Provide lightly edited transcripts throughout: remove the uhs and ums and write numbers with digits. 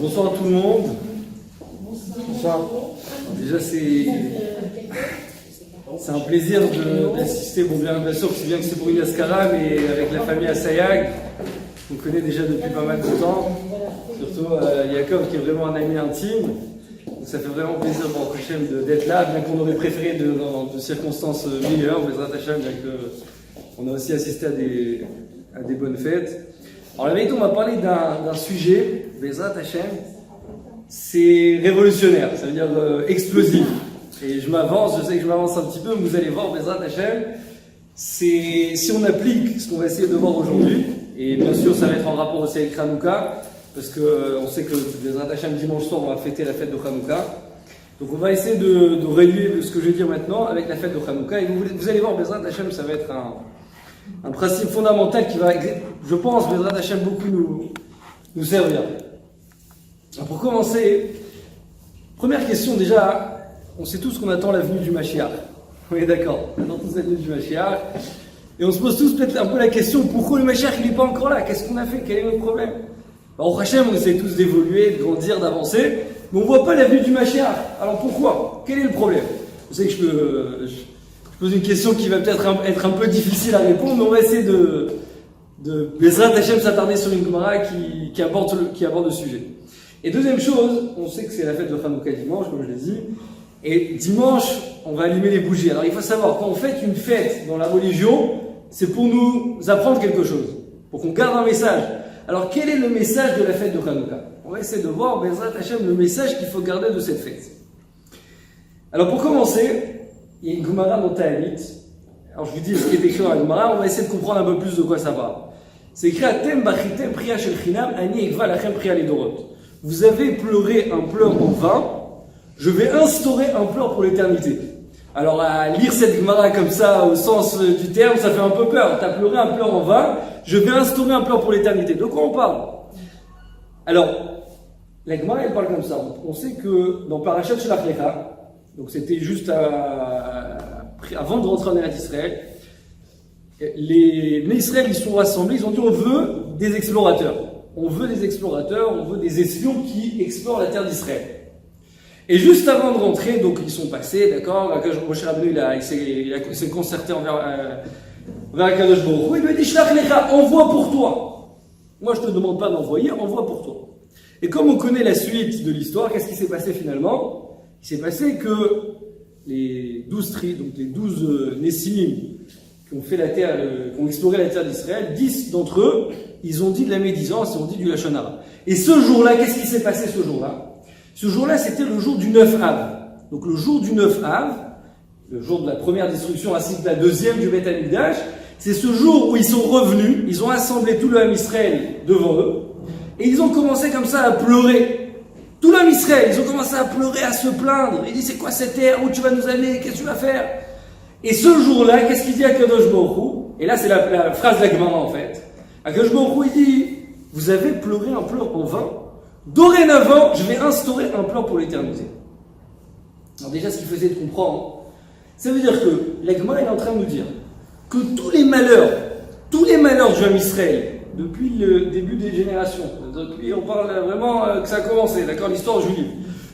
Bonsoir à tout le monde. Bonsoir. Déjà, c'est un plaisir d'assister. Bon, bien sûr, c'est bien que c'est pour une Ascara, mais avec la famille Assayag, on connaît déjà depuis pas mal de temps. Surtout Yaakov, qui est vraiment un ami intime. Donc, ça fait vraiment plaisir pour Hachem d'être là, bien qu'on aurait préféré dans de circonstances meilleures. Bezrat Hachem, bien qu'on a aussi assisté à des bonnes fêtes. Alors la vérité, on va parler d'un sujet, Bezrat Hachem, c'est révolutionnaire, ça veut dire explosif. Et je m'avance, je sais que je m'avance un petit peu, mais vous allez voir, Bezrat Hachem, c'est si on applique ce qu'on va essayer de voir aujourd'hui, et bien sûr ça va être en rapport aussi avec Hanouka, parce qu'on sait que Bezrat Hachem, dimanche soir, on va fêter la fête de Hanouka. Donc on va essayer de relier ce que je vais dire maintenant avec la fête de Hanouka, et vous allez voir, Bezrat Hachem, ça va être un principe fondamental qui va, je pense, Bezrat Hachem, beaucoup nous servir. Alors pour commencer, première question déjà, on sait tous qu'on attend la venue du Mashiach. On est d'accord, on attend tous la venue du Mashiach. Et on se pose tous peut-être un peu la question, pourquoi le Mashiach il n'est pas encore là? Qu'est-ce qu'on a fait? Quel est notre problème? Au Hachem, on essaie tous d'évoluer, de grandir, d'avancer, mais on ne voit pas la venue du Mashiach. Alors pourquoi? Quel est le problème? Vous savez que je pose une question qui va peut-être être un peu difficile à répondre, mais on va essayer de Bezrat Hachem s'attarder sur une Gemara qui aborde le sujet. Et deuxième chose, on sait que c'est la fête de Hanouka dimanche, comme je l'ai dit, et dimanche, on va allumer les bougies. Alors il faut savoir, quand on fête une fête dans la religion, c'est pour nous apprendre quelque chose, pour qu'on garde un message. Alors quel est le message de la fête de Hanouka? On va essayer de voir, Bezrat Hachem, le message qu'il faut garder de cette fête. Alors pour commencer, il y a une Gemara dans Ta'anit. Alors je vous dis ce qui est écrit dans la Gemara, on va essayer de comprendre un peu plus de quoi ça parle. C'est écrit Atem bachitem priya shel chinam ani ekva lachem priya ledorot. Vous avez pleuré un pleur en vain, je vais instaurer un pleur pour l'éternité. Alors à lire cette Gemara comme ça, au sens du terme, ça fait un peu peur. Tu as pleuré un pleur en vain, je vais instaurer un pleur pour l'éternité. De quoi on parle? Alors, la Gemara elle parle comme ça. On sait que dans Parashat Shelach Lecha, donc c'était juste avant de rentrer en Eretz Israël, les Bnei Israël ils sont rassemblés, ils ont dit on veut des explorateurs. On veut des explorateurs, on veut des espions qui explorent la terre d'Israël. Et juste avant de rentrer, donc ils sont passés, d'accord, Moshe Rabbeinu il s'est concerté envers Akadosh Baruch Hu, il lui a dit Shlach Lecha, envoie pour toi. Moi je te demande pas d'envoyer, envoie pour toi. Et comme on connaît la suite de l'histoire, qu'est-ce qui s'est passé finalement? Il s'est passé que les 12 Nessim qui ont fait la terre, qui ont exploré la terre d'Israël, 10 d'entre eux, ils ont dit de la médisance, ils ont dit du Lachon Hara. Et ce jour-là, qu'est-ce qui s'est passé ce jour-là? Ce jour-là, c'était le jour du 9 Av. Donc le jour du 9 Av, le jour de la première destruction ainsi que la deuxième du Beth Amikdash, c'est ce jour où ils sont revenus, ils ont assemblé tout le Ham Israël devant eux, et ils ont commencé comme ça à pleurer. Tout l'Am Israël, ils ont commencé à pleurer, à se plaindre. Ils disent, c'est quoi cette terre? Où tu vas nous amener? Qu'est-ce que tu vas faire? Et ce jour-là, qu'est-ce qu'il dit à Kadosh Baruch Hu? Et là, c'est la phrase de la Gemara, en fait. Kadosh Baruch Hu, il dit, vous avez pleuré un pleur en vain. Dorénavant, je vais instaurer un pleur pour l'éternité. Alors déjà, ce qu'il faisait de comprendre, ça veut dire que la Gemara est en train de nous dire que tous les malheurs du Ham Israël, depuis le début des générations, depuis on parle vraiment que ça a commencé, d'accord, l'histoire juive,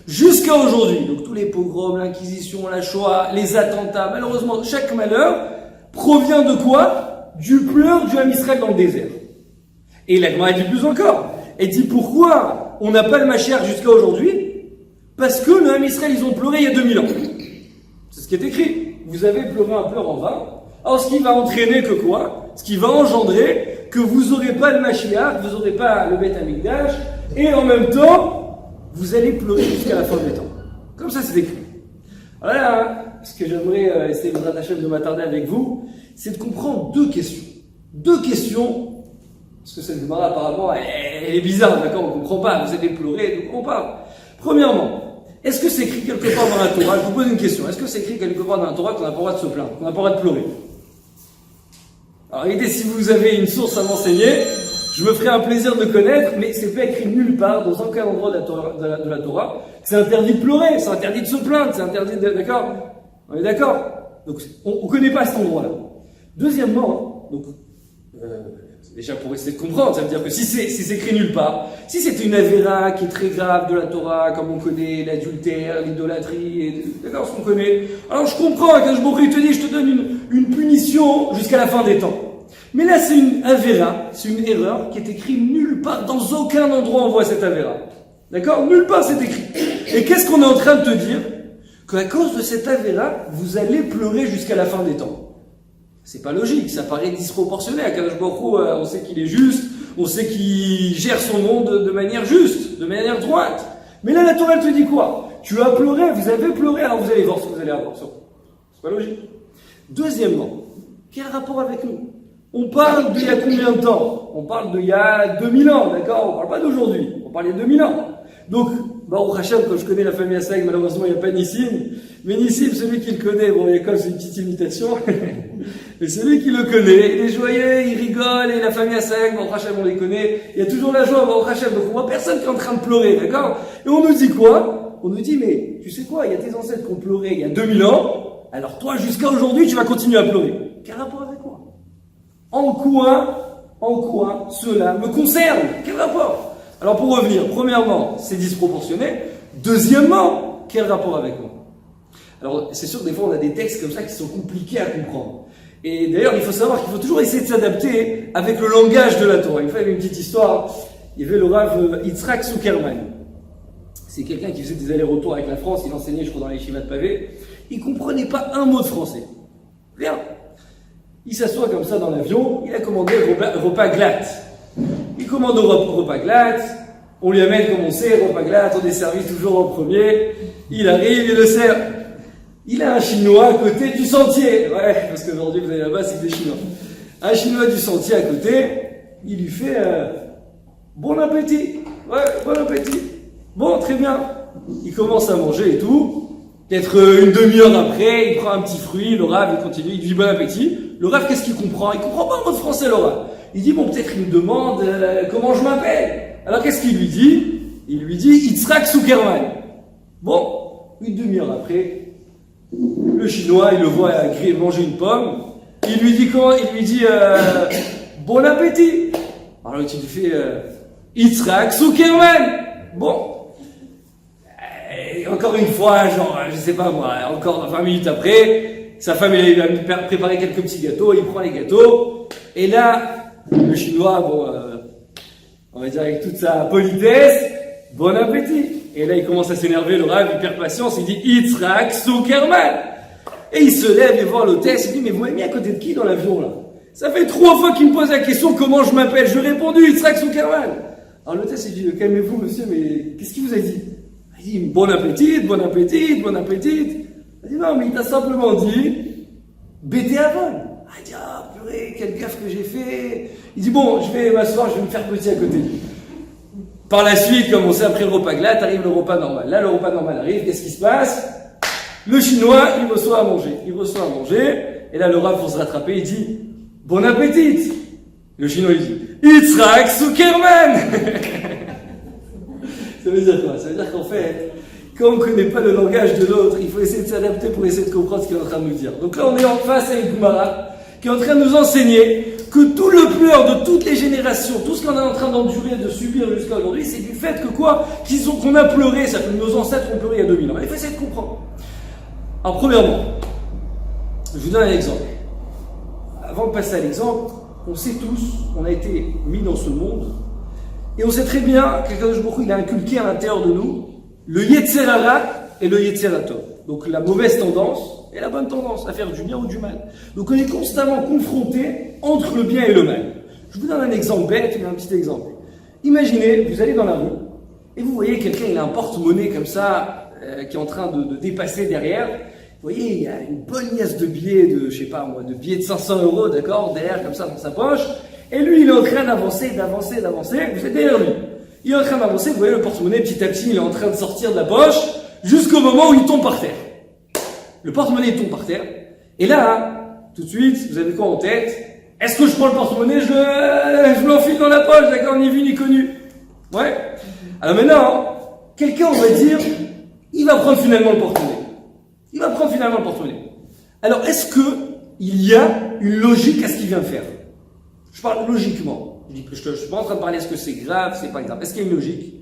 jusqu'à aujourd'hui, donc tous les pogroms, l'inquisition, la Shoah, les attentats, malheureusement, chaque malheur provient de quoi? Du pleur du Ham Israël dans le désert. Et la Gemara dit plus encore, elle dit pourquoi on n'a pas le Mashiach jusqu'à aujourd'hui? Parce que le Ham Israël, ils ont pleuré il y a 2000 ans. C'est ce qui est écrit. Vous avez pleuré un pleur en vain. Alors ce qui va entraîner que quoi? Ce qui va engendrer que vous n'aurez pas le Mashiach, vous n'aurez pas le Beth Amikdash, et en même temps, vous allez pleurer jusqu'à la fin des temps. Comme ça, c'est écrit. Voilà, ce que j'aimerais essayer de m'attarder avec vous, c'est de comprendre deux questions. Deux questions, parce que cette Gemara apparemment, elle est bizarre, d'accord, on ne comprend pas, vous allez pleurer, de quoi on parle. Premièrement, est-ce que c'est écrit quelque part dans la Torah? Je vous pose une question, est-ce que c'est écrit quelque part dans la Torah qu'on n'a pas le droit de se plaindre, qu'on n'a pas le droit de pleurer? Alors, regardez, si vous avez une source à m'enseigner, je me ferai un plaisir de connaître, mais c'est pas écrit nulle part, dans aucun endroit de la Torah. C'est interdit de pleurer, c'est interdit de se plaindre, c'est interdit de... D'accord? On est d'accord? Donc, on connaît pas cet endroit-là. Deuxièmement, donc, Déjà pour essayer de comprendre, ça veut dire que si c'est écrit nulle part, si c'est une avéra qui est très grave de la Torah, comme on connaît l'adultère, l'idolâtrie, d'accord, ce qu'on connaît, alors je comprends, quand je te dis, je te donne une punition jusqu'à la fin des temps. Mais là, c'est une avéra, c'est une erreur qui est écrite nulle part, dans aucun endroit on voit cette avéra. D'accord? Nulle part c'est écrit. Et qu'est-ce qu'on est en train de te dire? Qu'à cause de cette avéra, vous allez pleurer jusqu'à la fin des temps. C'est pas logique, ça paraît disproportionné. Akadosh Baruch Hu, on sait qu'il est juste, on sait qu'il gère son monde de manière juste, de manière droite. Mais là, la Torah, elle te dit quoi? Tu as pleuré, vous avez pleuré, alors vous allez voir ce que vous allez avoir. C'est pas logique. Deuxièmement, quel rapport avec nous? On parle d'il y a combien de temps? On parle d'il y a 2000 ans, d'accord? On parle pas d'aujourd'hui, on parle d'il y a 2000 ans. Donc, Baruch Hashem, quand je connais la famille Assayag, malheureusement, il n'y a pas Nissim. Mais Nissim, celui qui le connaît, bon, Yaakov, c'est une petite imitation. Mais celui qui le connaît, il est joyeux, il rigole, et la famille Assayag, Baruch Hashem, on les connaît. Il y a toujours la joie, Baruch Hashem. Donc, on voit personne qui est en train de pleurer, d'accord? Et on nous dit quoi? On nous dit, mais, tu sais quoi? Il y a tes ancêtres qui ont pleuré il y a 2000 ans. Alors, toi, jusqu'à aujourd'hui, tu vas continuer à pleurer. Quel rapport avec moi? En quoi cela me concerne? Quel rapport? Alors pour revenir, premièrement, c'est disproportionné. Deuxièmement, quel rapport avec moi? Alors c'est sûr que des fois on a des textes comme ça qui sont compliqués à comprendre. Et d'ailleurs il faut savoir qu'il faut toujours essayer de s'adapter avec le langage de la Torah. Une fois il y avait une petite histoire, il y avait le Rav Yitzhak Zuckerman. C'est quelqu'un qui faisait des allers-retours avec la France, il enseignait je crois dans les yeshivas de Pavé. Il comprenait pas un mot de français. Rien. Il s'assoit comme ça dans l'avion, il a commandé le repas glatt. Il commande au repas glatt, on lui amène comme on sait, repas glatt, on est servi toujours en premier, il arrive, il le sert. Il a un Chinois à côté du sentier, ouais, parce qu'aujourd'hui vous allez là-bas, c'est des Chinois. Un Chinois du sentier à côté, il lui fait bon appétit, ouais, bon appétit. Bon, très bien. Il commence à manger et tout. Peut-être une demi-heure après, il prend un petit fruit, le Rav, il continue, il dit bon appétit. Le Rav, qu'est-ce qu'il comprend? Il comprend pas un mot de français, le Rav. Il dit, bon, peut-être il me demande comment je m'appelle. Alors, qu'est-ce qu'il lui dit? Il lui dit Yitzhak Zuckerman. Bon, une demi-heure après, le Chinois, il le voit manger une pomme. Il lui dit comment? Il lui dit bon appétit. Alors, il lui fait Yitzhak Zuckerman. Bon. Et encore une fois, genre, je sais pas moi, encore 20 minutes après, sa femme, elle a préparé quelques petits gâteaux, il prend les gâteaux, et là, le Chinois, bon, on va dire avec toute sa politesse, bon appétit. Et là, il commence à s'énerver, le Rav, il perd patience, il dit Yitzhak Zuckerman. Et il se lève et voit l'hôtesse, il dit, mais vous m'avez mis à côté de qui dans l'avion là? Ça fait 3 fois qu'il me pose la question comment je m'appelle. Je lui ai répondu Yitzhak Zuckerman. Alors l'hôtesse, il dit, calmez-vous monsieur, mais qu'est-ce qu'il vous a dit? Il dit, bon appétit, bon appétit, bon appétit. Il dit, non, mais il t'a simplement dit, Bété Avon. Il dit, ah, purée, quelle gaffe que j'ai fait. Il dit, bon, je vais m'asseoir, je vais me faire petit à côté. Par la suite, comme on sait, après le repas glatt, arrive le repas normal. Là, le repas normal arrive, qu'est-ce qui se passe? Le Chinois, il reçoit à manger. Il reçoit à manger, et là, le Rav, pour se rattraper, il dit, bon appétit. Le Chinois, il dit, Yitzhak Zuckerman. Ça veut dire quoi? Ça veut dire qu'en fait, quand on ne connaît pas le langage de l'autre, il faut essayer de s'adapter pour essayer de comprendre ce qu'il est en train de nous dire. Donc là, on est en face avec Gumara, qui est en train de nous enseigner que tout le pleur de toutes les générations, tout ce qu'on est en train d'endurer, de subir jusqu'à aujourd'hui, c'est du fait que quoi? Qu'on a pleuré, ça fait que nos ancêtres ont pleuré il y a 2000 ans. Il faut essayer de comprendre. Alors, premièrement, je vous donne un exemple. Avant de passer à l'exemple, on sait tous, on a été mis dans ce monde, et on sait très bien qu'Akadosh Baruch Hu, il a inculqué à l'intérieur de nous le Yetzer Hara et le Yetzer Hatov. Donc la mauvaise tendance et la bonne tendance à faire du bien ou du mal. Donc on est constamment confronté entre le bien et le mal. Je vous donne un exemple bête, mais un petit exemple. Imaginez, vous allez dans la rue et vous voyez quelqu'un, il a un porte-monnaie comme ça qui est en train de dépasser derrière. Vous voyez, il y a une bonne liasse de billets de, je sais pas moi, de billets de 500 €, d'accord, derrière comme ça dans sa poche. Et lui, il est en train d'avancer. Vous êtes derrière lui. Il est en train d'avancer, vous voyez le porte-monnaie, petit à petit, il est en train de sortir de la poche, jusqu'au moment où il tombe par terre. Le porte-monnaie tombe par terre. Et là, tout de suite, vous avez quoi en tête? Est-ce que je prends le porte-monnaie, je l'enfile dans la poche, d'accord, ni vu ni connu? Ouais. Alors maintenant, quelqu'un, on va dire, il va prendre finalement le porte-monnaie. Alors, est-ce que il y a une logique à ce qu'il vient de faire? Je parle logiquement. Je ne suis pas en train de parler est-ce que c'est grave, c'est pas grave. Est-ce qu'il y a une logique?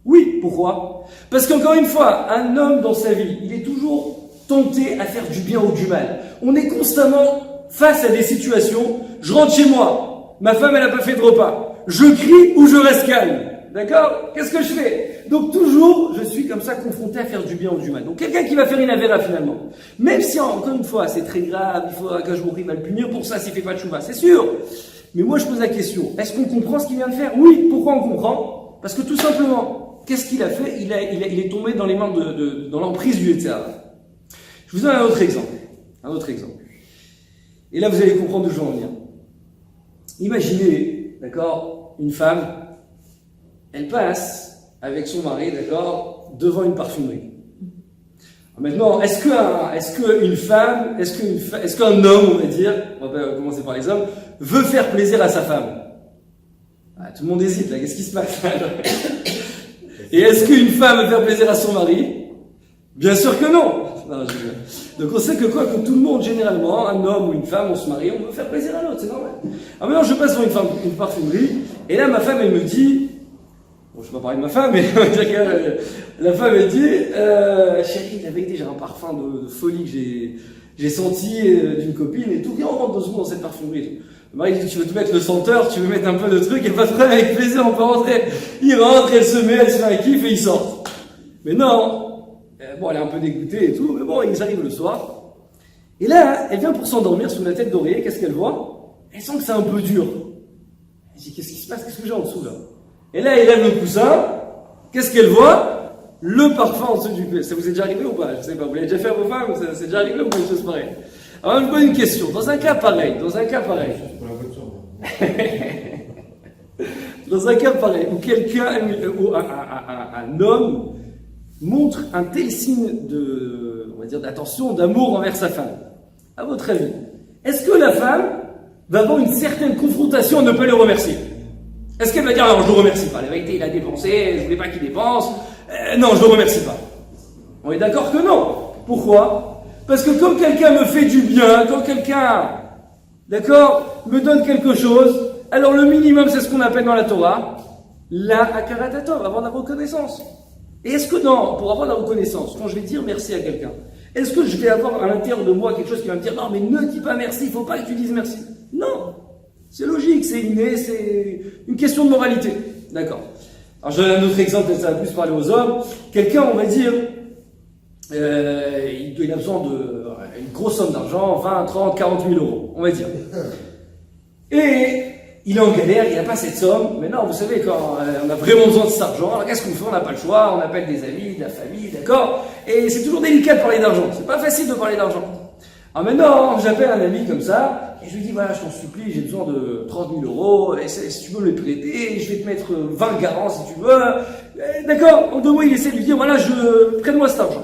Oui, pourquoi? Parce qu'encore une fois, un homme dans sa vie, il est toujours tenté à faire du bien ou du mal. On est constamment face à des situations, je rentre chez moi, ma femme elle n'a pas fait de repas, je crie ou je reste calme. D'accord? Qu'est-ce que je fais? Donc toujours, je suis comme ça confronté à faire du bien ou du mal. Donc quelqu'un qui va faire une avéra finalement, même si encore une fois c'est très grave, il faudra qu'un jour il va le punir pour ça s'il fait pas de chouva, c'est sûr. Mais moi je pose la question, est-ce qu'on comprend ce qu'il vient de faire? Oui, pourquoi on comprend? Parce que tout simplement, qu'est-ce qu'il a fait? Il est tombé dans les mains dans l'emprise du Yetzer Hara. Je vous donne un autre exemple. Et là vous allez comprendre d'où je veux en venir. Imaginez, d'accord, une femme, elle passe avec son mari, d'accord, devant une parfumerie. Maintenant, est-ce qu'un homme, on va dire, on va commencer par les hommes, veut faire plaisir à sa femme? Tout le monde hésite là, qu'est-ce qui se passe là? Et est-ce qu'une femme veut faire plaisir à son mari? Bien sûr que non. Donc on sait que que tout le monde, généralement, un homme ou une femme, on se marie, on veut faire plaisir à l'autre, c'est normal. Alors maintenant, je passe devant une parfumerie, et là, ma femme, elle me dit, bon, je ne vais pas parler de ma femme, mais la femme, elle dit, chérie, il avait déjà un parfum de folie que j'ai senti d'une copine et tout, viens, on rentre 2 secondes dans cette parfumerie. Le mari dit, tu veux te mettre le senteur, tu veux mettre un peu de truc, et pas de problème, avec plaisir, on peut rentrer. Il rentre, elle se met, elle se fait un kiff et ils sortent. Mais non. Bon, elle est un peu dégoûtée et tout, mais bon, ils arrivent le soir. Et là, elle vient pour s'endormir sous la tête d'oreiller, qu'est-ce qu'elle voit? Elle sent que c'est un peu dur. Elle dit, qu'est-ce qui se passe? Qu'est-ce que j'ai en dessous là? Et là, elle lève le coussin, qu'est-ce qu'elle voit? Le parfum en dessous du pied. Ça vous est déjà arrivé ou pas? Je sais pas, vous l'avez déjà fait à vos femmes? C'est déjà arrivé ou pas? Je sais pas. Alors, je me pose une question. Dans un cas pareil, où quelqu'un, où un homme montre un tel signe on va dire, d'attention, d'amour envers sa femme. À votre avis, est-ce que la femme va avoir une certaine confrontation à ne pas le remercier? Est-ce qu'elle va dire, alors je le remercie pas, la vérité il a dépensé, je voulais pas qu'il dépense, non, je le remercie pas. On est d'accord que non. Pourquoi? Parce que quand quelqu'un me fait du bien, quand quelqu'un, d'accord, me donne quelque chose, alors le minimum c'est ce qu'on appelle dans la Torah, la akaratatov, avoir de la reconnaissance. Et est-ce que pour avoir de la reconnaissance, quand je vais dire merci à quelqu'un, est-ce que je vais avoir à l'intérieur de moi quelque chose qui va me dire, non mais ne dis pas merci, il faut pas que tu dises merci. Non. C'est logique, c'est inné, c'est une question de moralité. D'accord. Alors je donne un autre exemple, ça va plus parler aux hommes. Quelqu'un, on va dire, il a besoin d'une grosse somme d'argent, 20, 30, 40 000 euros, on va dire. Et il est en galère, il n'a pas cette somme. Maintenant, vous savez, quand on a vraiment besoin de cet argent, alors qu'est-ce qu'on fait? On n'a pas le choix, on appelle des amis, de la famille, d'accord? Et c'est toujours délicat de parler d'argent, c'est pas facile de parler d'argent. Alors maintenant, j'appelle un ami comme ça, et je lui dis, voilà, je t'en supplie, j'ai besoin de 30 000 euros, et si tu veux me les prêter, je vais te mettre 20 garants si tu veux. D'accord? En 2 mois, il essaie de lui dire, voilà, prête-moi cet argent.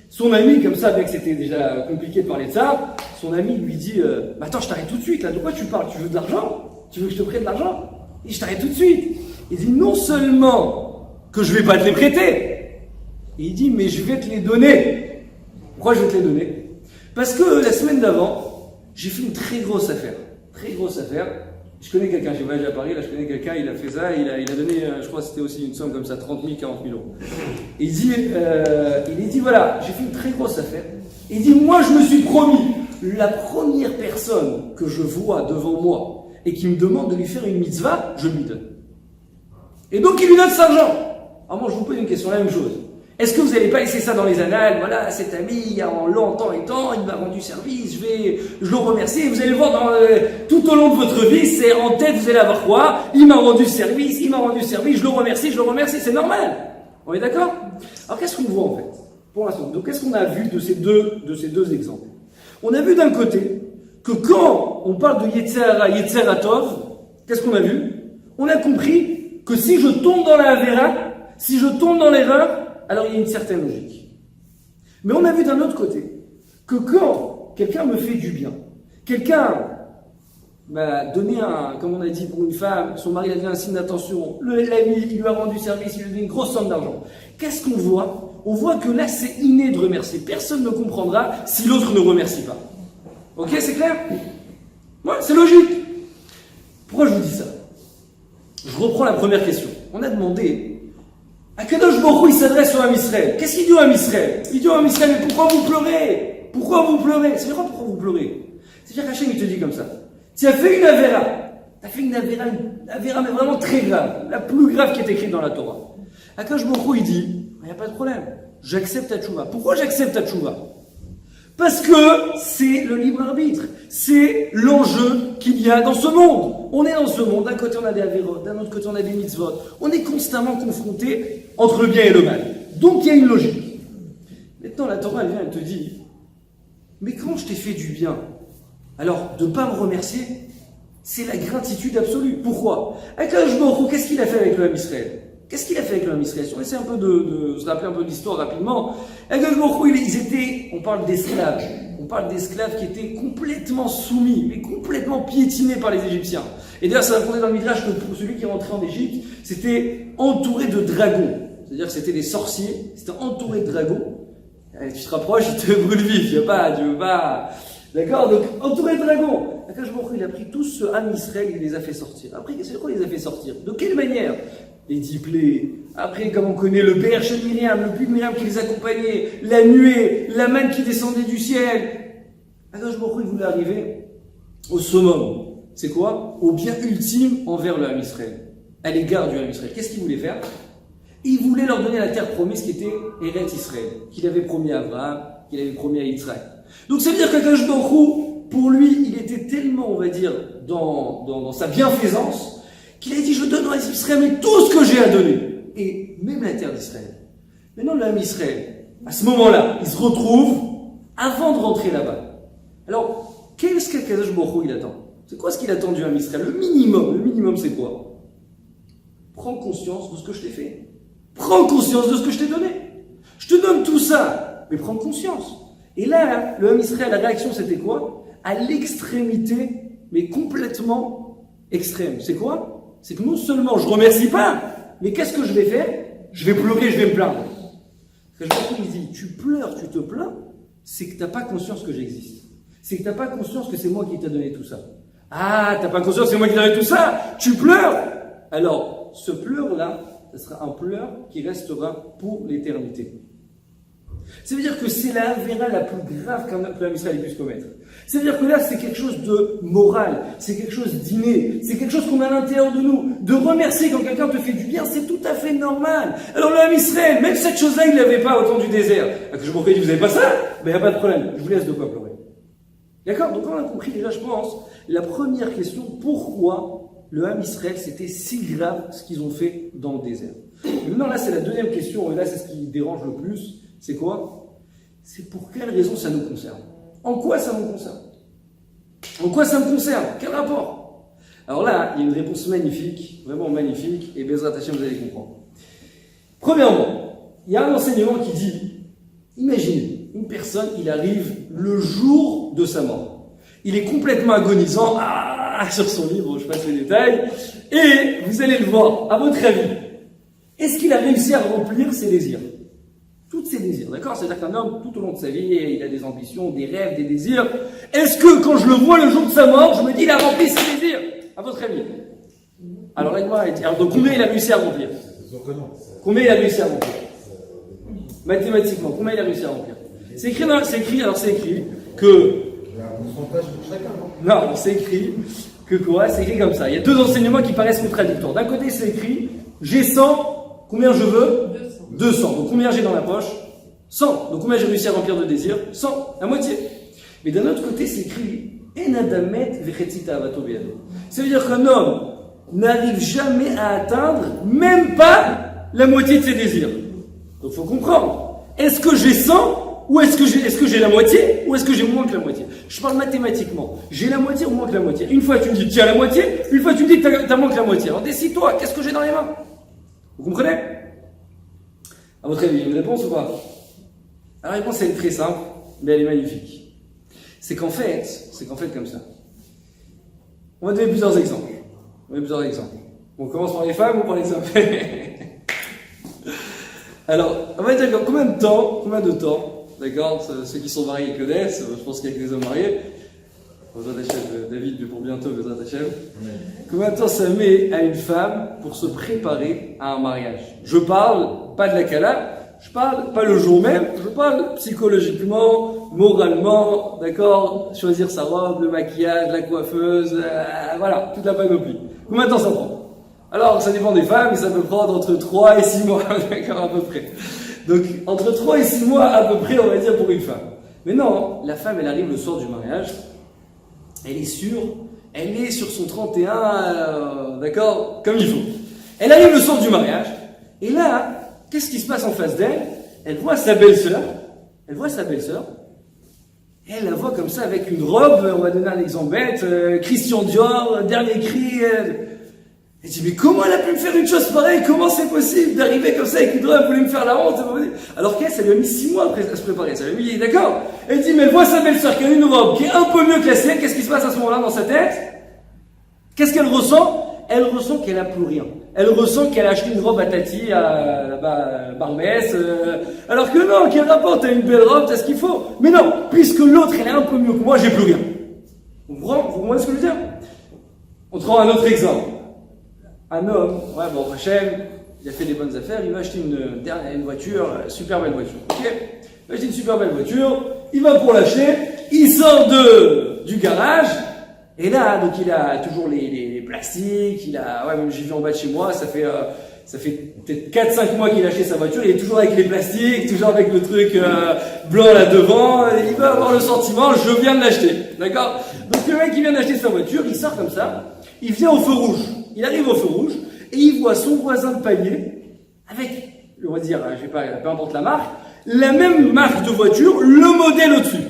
Son ami, comme ça, bien que c'était déjà compliqué de parler de ça, son ami lui dit, attends, je t'arrête tout de suite, là, de quoi tu parles? Tu veux de l'argent? Tu veux que je te prête de l'argent? Et je t'arrête tout de suite. Il dit, non seulement que je vais pas te les prêter, et il dit, mais je vais te les donner. Pourquoi je vais te les donner? Parce que la semaine d'avant, j'ai fait une très grosse affaire. Très grosse affaire. Je connais quelqu'un, j'ai voyagé à Paris, là je connais quelqu'un, il a fait ça, il a donné, je crois que c'était aussi une somme comme ça, 30 000, 40 000 euros. Et il dit, voilà, j'ai fait une très grosse affaire. Et il dit, moi je me suis promis, la première personne que je vois devant moi et qui me demande de lui faire une mitzvah, je lui donne. Et donc il lui donne cet argent. Alors moi je vous pose une question, la même chose. Est-ce que vous n'allez pas laisser ça dans les annales? Voilà, cet ami, il y a en longtemps et temps, il m'a rendu service, je le remercie. Et vous allez voir tout au long de votre vie, c'est en tête, vous allez avoir quoi? Il m'a rendu service, je le remercie, c'est normal. On est d'accord? Alors qu'est-ce qu'on voit en fait? Pour l'instant, donc qu'est-ce qu'on a vu de ces deux exemples? On a vu d'un côté que quand on parle de Yetzer Hara, Yetzer Hatov, qu'est-ce qu'on a vu? On a compris que si je tombe dans la Avera, si je tombe dans l'erreur, alors il y a une certaine logique. Mais on a vu d'un autre côté que quand quelqu'un me fait du bien, quelqu'un m'a donné comme on a dit pour une femme, son mari a donné un signe d'attention, l'ami, il lui a rendu service, il lui a donné une grosse somme d'argent. Qu'est-ce qu'on voit? On voit que là c'est inné de remercier. Personne ne comprendra si l'autre ne remercie pas. Ok, c'est clair? Ouais, c'est logique. Pourquoi je vous dis ça? prend la première question. On a demandé, Akadosh Baruch Hu, il s'adresse au Ham Israël. Qu'est-ce qu'il dit au Ham Israël? Il dit au Ham Israël, mais pourquoi vous pleurez? Pourquoi vous pleurez? C'est vrai, pourquoi vous pleurez? C'est-à-dire qu'Hachem, il te dit comme ça. Tu as fait une Avera. Tu as fait une Avera mais vraiment très grave. La plus grave qui est écrite dans la Torah. Akadosh Baruch Hu, il dit, il n'y a pas de problème. J'accepte ta tchouva. Pourquoi j'accepte ta tchouva? Parce que c'est le libre arbitre. C'est l'enjeu qu'il y a dans ce monde. On est dans ce monde. D'un côté, on a des avérots. D'un autre côté, on a des mitzvot. On est constamment confronté entre le bien et le mal. Donc, il y a une logique. Maintenant, la Torah, elle vient, elle te dit, mais quand je t'ai fait du bien, alors, de ne pas me remercier, c'est la gratitude absolue. Pourquoi? Akadosh Baruch Hu, qu'est-ce qu'il a fait avec le Ham Israël? Qu'est-ce qu'il a fait avec le Ham Israël? Si on essaie un peu de se rappeler un peu de l'histoire rapidement, Akadosh Baruch Hu, ils étaient, on parle d'esclaves. On parle d'esclaves qui étaient complètement soumis, mais complètement piétinés par les Égyptiens. Et d'ailleurs, ça racontait dans le Midrash que pour celui qui rentrait en Égypte, c'était entouré de dragons. C'est-à-dire que c'était des sorciers, c'était entouré de dragons. Et tu te rapproches, ils te brûlent vif, tu veux pas. D'accord? Donc, entouré de dragons. Akadosh Baruch Hu, il a pris tout ce Ham Israël, il les a fait sortir. Après, c'est quoi il les a fait sortir? De quelle manière? Les 10 plaies. Après, comme on connaît le Be'er Shel Miriam, le puits de Miriam qui les accompagnait, la nuée, la manne qui descendait du ciel. Akadosh Baruch Hu, il voulait arriver au summum. C'est quoi? Au bien ultime envers le Ham Israël. À l'égard du Ham Israël. Qu'est-ce qu'il voulait faire? Il voulait leur donner la terre promise qui était Eretz Israël, qu'il avait promis à Abraham, qu'il avait promis à Yitzhak. Donc ça veut dire qu'Akadosh Baruch Hu, pour lui, il était tellement, on va dire, dans sa bienfaisance, qu'il a dit, je donne à Israël mais tout ce que j'ai à donner. Et même la terre d'Israël. Maintenant, le Ham Israël, à ce moment-là, il se retrouve avant de rentrer là-bas. Alors, qu'est-ce qu'Akadosh Baruch Hu, il attend? C'est quoi ce qu'il attend du Ham Israël? Le minimum, c'est quoi? Prends conscience de ce que je t'ai fait. Prends conscience de ce que je t'ai donné. Je te donne tout ça, mais prends conscience. Et là, le Ham Israël, la réaction, c'était quoi? À l'extrémité, mais complètement extrême. C'est quoi? C'est que non seulement je remercie pas, mais qu'est-ce que je vais faire? Je vais pleurer, je vais me plaindre. Parce que je me dis, tu pleures, tu te plains, c'est que tu n'as pas conscience que j'existe. C'est que tu n'as pas conscience que c'est moi qui t'ai donné tout ça. Ah, tu n'as pas conscience que c'est moi qui t'ai donné tout ça? Tu pleures! Alors, ce pleur-là, ce sera un pleur qui restera pour l'éternité. Ça veut dire que c'est la Avera la plus grave qu'un Ham Israël puisse commettre. Ça veut dire que là, c'est quelque chose de moral, c'est quelque chose d'inné, c'est quelque chose qu'on a à l'intérieur de nous. De remercier quand quelqu'un te fait du bien, c'est tout à fait normal. Alors le Ham Israël, même cette chose-là, il ne l'avait pas au temps du désert. Je me dis, vous n'avez pas ça? Ben, il n'y a pas de problème, je vous laisse de quoi pleurer. D'accord? Donc on a compris déjà, je pense, la première question, pourquoi le Ham Israël, c'était si grave ce qu'ils ont fait dans le désert. Et maintenant, là, c'est la deuxième question, et là, c'est ce qui dérange le plus. C'est quoi? C'est pour quelle raison ça nous concerne? En quoi ça nous concerne? En quoi ça me concerne? Quel rapport? Alors là, il y a une réponse magnifique, vraiment magnifique, et Bezrat Hashem, vous allez comprendre. Premièrement, il y a un enseignement qui dit, imaginez, une personne, il arrive le jour de sa mort. Il est complètement agonisant, sur son livre, je passe les détails, et vous allez le voir, à votre avis, est-ce qu'il a réussi à remplir ses désirs? Tous ses désirs, d'accord? C'est-à-dire qu'un homme, tout au long de sa vie, il a des ambitions, des rêves, des désirs. Est-ce que, quand je le vois le jour de sa mort, je me dis, il a rempli ses désirs? À votre avis? Alors, donc, combien il a réussi à remplir? Combien il a réussi à remplir? Mathématiquement, combien il a réussi à remplir? C'est écrit que... Il y a un pourcentage pour chacun, non, c'est écrit que quoi? C'est écrit comme ça. Il y a deux enseignements qui paraissent contradictoires. D'un côté, c'est écrit, j'ai 100, combien je veux? 200. Donc combien j'ai dans la poche? 100. Donc combien j'ai réussi à remplir de désirs? 100. La moitié. Mais d'un autre côté, c'est écrit, Enadamet vechetita avatobiado. Ça veut dire qu'un homme n'arrive jamais à atteindre même pas la moitié de ses désirs. Donc il faut comprendre. Est-ce que j'ai 100? Ou est-ce que j'ai la moitié, ou est-ce que j'ai moins que la moitié? Je parle mathématiquement. J'ai la moitié ou moins que la moitié? Une fois tu me dis tu as la moitié, une fois tu me dis que tu as moins que la moitié. Alors décide-toi, qu'est-ce que j'ai dans les mains? Vous comprenez? À votre avis, il y a une réponse ou pas? La réponse elle est très simple, mais elle est magnifique. C'est qu'en fait comme ça. On va donner plusieurs exemples. On commence par les femmes ou par les hommes? Alors, on va dire combien de temps, d'accord, ceux qui sont mariés connaissent, je pense qu'il y a que des hommes mariés. David, pour bientôt, combien de temps ça met à une femme pour se préparer à un mariage? Je parle pas de la cala, je parle pas le jour même, je parle psychologiquement, moralement, d'accord, choisir sa robe, le maquillage, la coiffeuse, voilà, toute la panoplie. Combien de temps ça prend? Alors, ça dépend des femmes, mais ça peut prendre entre 3 et 6 mois, d'accord, à peu près. Donc, entre 3 et 6 mois, à peu près, on va dire, pour une femme. Mais non, la femme, elle arrive le soir du mariage, elle est sur son 31, d'accord, comme il faut. Elle arrive le soir du mariage, et là, qu'est-ce qui se passe en face d'elle? Elle voit sa belle-sœur, elle la voit comme ça avec une robe, on va donner un exemple bête, Christian Dior, dernier cri. Elle dit, mais comment elle a pu me faire une chose pareille? Comment c'est possible d'arriver comme ça avec une robe? Elle voulait me faire la honte. Alors qu'elle, ça lui a mis 6 mois à se préparer. Ça lui a mis, d'accord? Elle dit, mais elle voit sa belle-sœur qui a une robe qui est un peu mieux que la sienne. Qu'est-ce qui se passe à ce moment-là dans sa tête? Qu'est-ce qu'elle ressent? Elle ressent qu'elle a plus rien. Elle ressent qu'elle a acheté une robe à Tati, à Barbès, alors que non, quel rapport? T'as une belle robe, t'as ce qu'il faut. Mais non, puisque l'autre, elle est un peu mieux que moi, j'ai plus rien. Vous comprenez ce que je veux dire? On te rend un autre exemple. Un homme, Hachem, il a fait des bonnes affaires, il va acheter une voiture, super belle voiture. Ok? Il va acheter une super belle voiture, il va pour l'acheter, il sort du garage, et là, donc il a toujours les plastiques, même j'y vais en bas de chez moi, ça fait peut-être 4-5 mois qu'il a acheté sa voiture, il est toujours avec les plastiques, toujours avec le truc blanc là devant, il va avoir le sentiment, je viens de l'acheter, d'accord? Donc le mec qui vient d'acheter sa voiture, il sort comme ça, il vient au feu rouge. Il arrive au feu rouge et il voit son voisin de palier avec, on va dire, je sais pas, peu importe la marque, la même marque de voiture, le modèle au-dessus.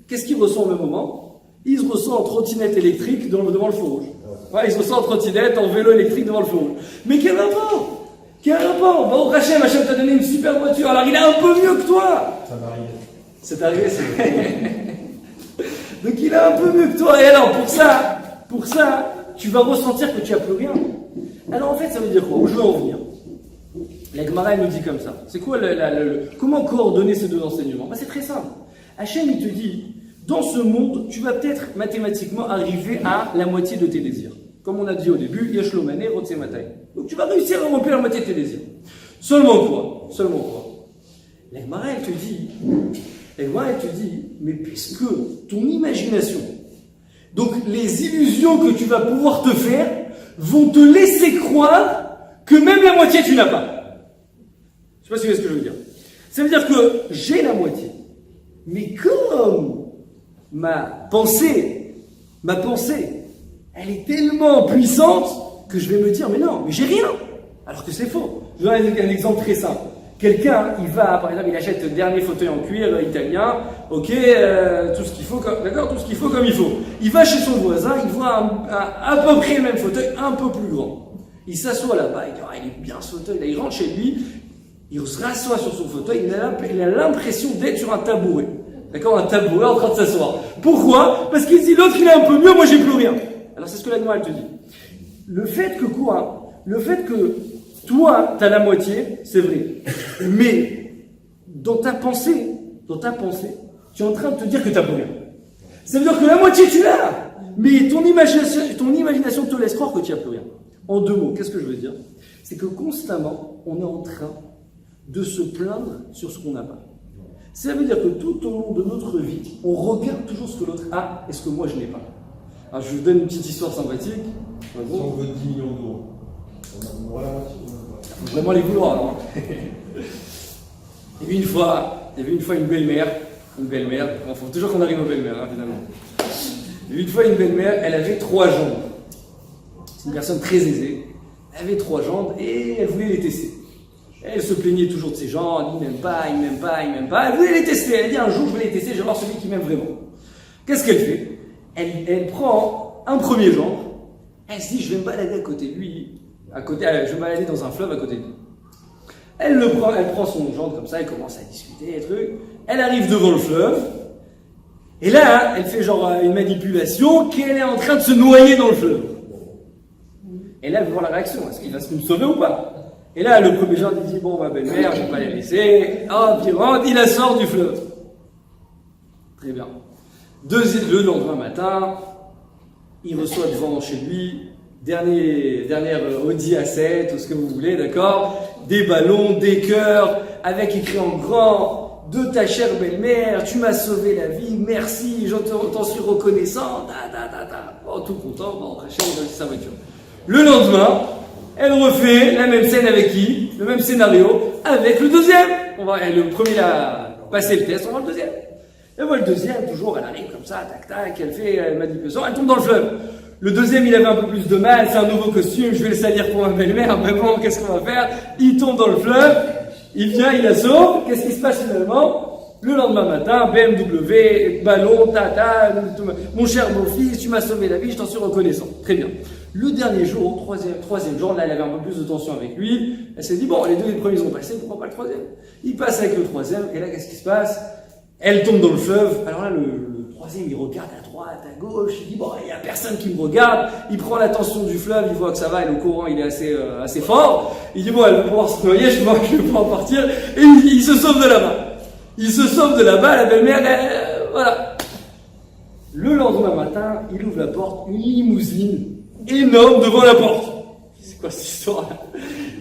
Qu'est-ce qu'il ressent au même moment? Il se ressent en trottinette électrique devant le feu rouge. Ouais, il se ressent en trottinette, en vélo électrique devant le feu rouge. Mais quel rapport? Quel rapport? Bah, au Hachem t'a donné une super voiture, alors il est un peu mieux que toi. Ça m'arrive. C'est arrivé, Donc il est un peu mieux que toi. Et alors, pour ça, tu vas ressentir que tu n'as plus rien. Alors en fait, ça veut dire quoi? Où je veux en venir? La Gemara, elle nous dit comme ça. C'est quoi comment coordonner ces deux enseignements? C'est très simple. Hachem, il te dit, dans ce monde, tu vas peut-être mathématiquement arriver à la moitié de tes désirs. Comme on a dit au début, Yesh lo mané, rotse matai. Donc tu vas réussir à remplir la moitié de tes désirs. Seulement quoi? La Gemara, elle te dit, mais puisque ton imagination, donc les illusions que tu vas pouvoir te faire vont te laisser croire que même la moitié tu n'as pas. Je sais pas si vous voyez ce que je veux dire. Ça veut dire que j'ai la moitié. Mais comme ma pensée, elle est tellement puissante que je vais me dire, mais non, mais j'ai rien. Alors que c'est faux. Je vous donne un exemple très simple. Quelqu'un, par exemple, il achète le dernier fauteuil en cuir italien, ok, tout ce qu'il faut, d'accord, tout ce qu'il faut comme il faut. Il va chez son voisin, il voit à peu près le même fauteuil, un peu plus grand. Il s'assoit là-bas, il dit, il est bien ce fauteuil, là, il rentre chez lui, il se rassoit sur son fauteuil, il a l'impression d'être sur un tabouret. D'accord, un tabouret en train de s'asseoir. Pourquoi? Parce qu'il dit, l'autre il est un peu mieux, moi j'ai plus rien. Alors c'est ce que la Gemara te dit. Le fait que toi, tu as la moitié, c'est vrai. Mais dans ta pensée, tu es en train de te dire que tu n'as plus rien. Ça veut dire que la moitié, tu l'as. Mais ton imagination te laisse croire que tu n'as plus rien. En 2 mots, qu'est-ce que je veux dire? C'est que constamment, on est en train de se plaindre sur ce qu'on n'a pas. Ça veut dire que tout au long de notre vie, on regarde toujours ce que l'autre a et ce que moi je n'ai pas. Alors je vous donne une petite histoire sympathique. Si on veut 10 millions d'euros, on aura la moitié. Il faut vraiment les vouloir, non? Il y avait une fois une belle-mère. Il faut toujours qu'on arrive aux belles-mères, finalement. Il y avait une fois une belle-mère, elle avait 3 jambes. C'est une personne très aisée. Elle avait 3 jambes et elle voulait les tester. Elle se plaignait toujours de ses jambes, il m'aime pas. Elle voulait les tester. Elle dit un jour je vais les tester, je vais voir celui qui m'aime vraiment. Qu'est-ce qu'elle fait? Elle prend un premier genre, elle se dit je vais me balader à côté de lui, je vais me balader dans un fleuve à côté de lui. Elle prend son gendre comme ça, elle commence à discuter, des trucs. Elle arrive devant le fleuve, et là, elle fait genre une manipulation qu'elle est en train de se noyer dans le fleuve. Et là, elle veut voir la réaction, est-ce qu'il va se nous sauver ou pas? Et là, le premier genre, il dit, bon, ma belle-mère, je ne vais pas la laisser. Oh, puis il la sort du fleuve. Très bien. Le lendemain matin, il reçoit devant chez lui, dernière Audi A7, tout ce que vous voulez, d'accord? Des ballons, des cœurs, avec écrit en grand, de ta chère belle-mère, tu m'as sauvé la vie, merci, t'en suis reconnaissant, Oh, tout content, bon, Rachel, il a sa voiture. Le lendemain, elle refait la même scène avec qui? Le même scénario, avec le deuxième. Le premier a passé le test, on va le deuxième. Et voilà, le deuxième, toujours, elle arrive comme ça, tac, tac, elle m'a dit que ça, elle tombe dans le fleuve. Le deuxième, il avait un peu plus de mal, c'est un nouveau costume, je vais le salir pour ma belle-mère, mais bon, qu'est-ce qu'on va faire? Il tombe dans le fleuve, il vient, il la sauve, qu'est-ce qui se passe finalement? Le lendemain matin, BMW, ballon, tata, mon cher beau-fils, tu m'as sauvé la vie, je t'en suis reconnaissant. Très bien. Le dernier jour, troisième jour, là, elle avait un peu plus de tension avec lui, elle s'est dit, bon, les deux premiers ont passé, pourquoi pas le troisième? Il passe avec le troisième, et là, qu'est-ce qui se passe? Elle tombe dans le fleuve, alors là, le troisième, il regarde à droite, à gauche, il dit, bon, il n'y a personne qui me regarde, il prend la tension du fleuve, il voit que ça va, et le courant, il est assez fort, il dit, bon, elle va pouvoir se noyer, je vois que je vais pouvoir partir, et il se sauve de là-bas. Il se sauve de là-bas, la belle-mère, voilà. Le lendemain matin, il ouvre la porte, une limousine énorme devant la porte. C'est quoi cette histoire-là?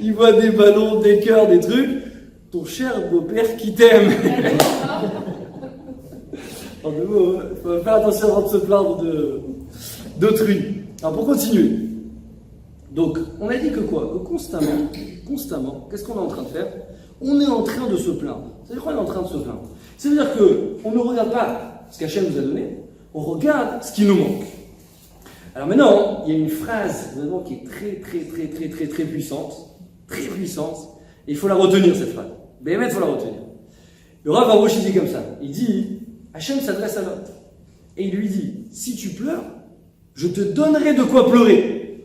Il voit des ballons, des cœurs, des trucs. Ton cher beau-père qui t'aime. En deux mots, il faut faire attention avant de se plaindre d'autrui. Alors pour continuer. Donc, on a dit que quoi? Que constamment, qu'est-ce qu'on est en train de faire? On est en train de se plaindre. C'est-à-dire qu'on est en train de se plaindre. C'est-à-dire qu'on ne regarde pas ce qu'Hachem nous a donné, on regarde ce qui nous manque. Alors maintenant, il y a une phrase vraiment qui est très puissante, et il faut la retenir cette phrase. Béhémet, il faut la retenir. Le Rav Arush, il dit comme ça, il dit, Hachem s'adresse à l'homme, et il lui dit, si tu pleures, je te donnerai de quoi pleurer.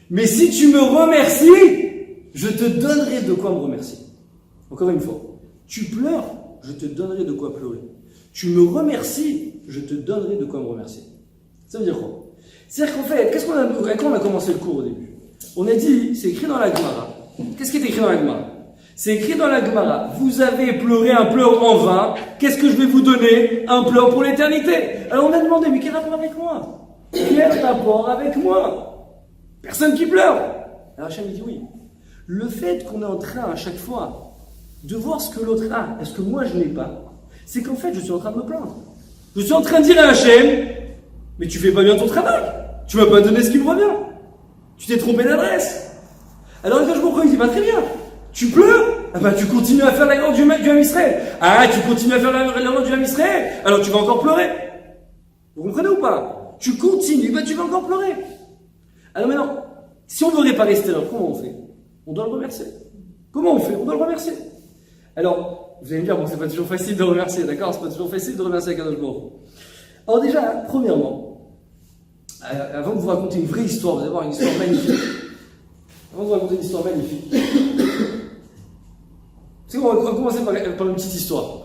Mais si tu me remercies, je te donnerai de quoi me remercier. Encore une fois, tu pleures, je te donnerai de quoi pleurer. Tu me remercies, je te donnerai de quoi me remercier. Ça veut dire quoi? C'est-à-dire qu'en fait, quand on a commencé le cours au début, on a dit, c'est écrit dans la Gemara. Qu'est-ce qui est écrit dans la Gemara? C'est écrit dans la Gemara, vous avez pleuré un pleur en vain, qu'est-ce que je vais vous donner? Un pleur pour l'éternité. Alors on a demandé, mais quel rapport avec moi? Quel rapport avec moi? Personne qui pleure. Alors Hachem dit oui. Le fait qu'on est en train à chaque fois de voir ce que l'autre a, est-ce que moi je n'ai pas, c'est qu'en fait je suis en train de me plaindre. Je suis en train de dire à Hachem, mais tu fais pas bien ton travail, tu m'as pas donné ce qui me revient, tu t'es trompé d'adresse. Alors quand je comprends, il dit, bah très bien, tu pleures, ah bah tu continues à faire la grande du Ham Israël. Ah, tu continues à faire la grande du Ham Israël, alors tu vas encore pleurer. Vous comprenez ou pas? Tu continues, bah tu vas encore pleurer. Alors maintenant, si on veut réparer cette erreur, comment on fait? On doit le remercier. Comment on fait? On doit le remercier. Alors, vous allez me dire, bon, c'est pas toujours facile de remercier, d'accord? C'est pas toujours facile de remercier Akadosh Baruch Hu. Alors déjà, premièrement, avant de vous raconter une vraie histoire, vous allez voir une histoire magnifique. Avant de vous raconter une histoire magnifique. C'est qu'on va commencer par une petite histoire.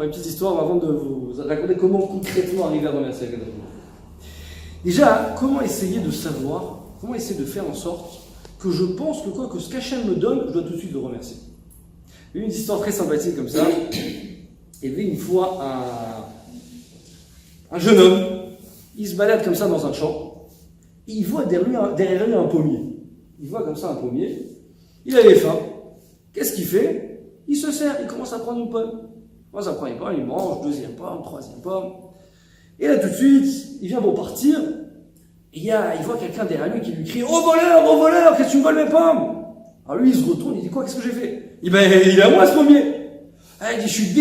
Avant de vous raconter comment concrètement arriver à remercier Akadosh Baruch Hu. Déjà, comment essayer de savoir, comment essayer de faire en sorte que je pense que ce qu'Hachem me donne, je dois tout de suite le remercier. Il y a une histoire très sympathique comme ça. Il y avait une fois un jeune homme, il se balade comme ça dans un champ, et il voit derrière lui un pommier. Il voit comme ça un pommier, il avait faim. Qu'est-ce qu'il fait? Il se sert, il commence à prendre une pomme. Moi, ça prend une pomme, il mange, deuxième pomme, troisième pomme. Et là, tout de suite, il vient pour partir, et il voit quelqu'un derrière lui qui lui crie « Oh voleur, qu'est-ce que tu me voles mes pommes ?» Alors lui, il se retourne, il dit « Quoi, qu'est-ce que j'ai fait ?» Il dit « Ben, il est à moi ce pommier !» Ah, il dit « Je suis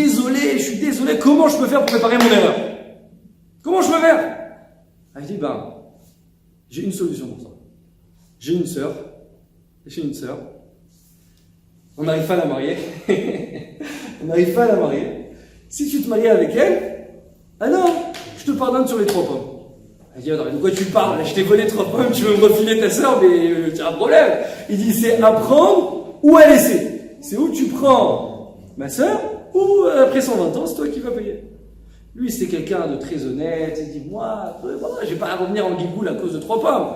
désolé, comment je peux faire pour réparer mon erreur? Comment je peux faire ?» Ah, il dit « Ben, j'ai une solution pour ça. J'ai une sœur. On n'arrive pas à la marier. Si tu te maries avec elle, alors, je te pardonne sur les 3 pommes. » Il dit, de quoi tu parles? Je t'ai volé 3 pommes, tu veux me refiler ta sœur, mais tu as un problème. Il dit, c'est à prendre ou à laisser. C'est où tu prends ma sœur, ou après 120 ans, c'est toi qui vas payer. Lui, c'est quelqu'un de très honnête. Il dit, moi, je vais pas revenir en guigoule à cause de 3 pommes.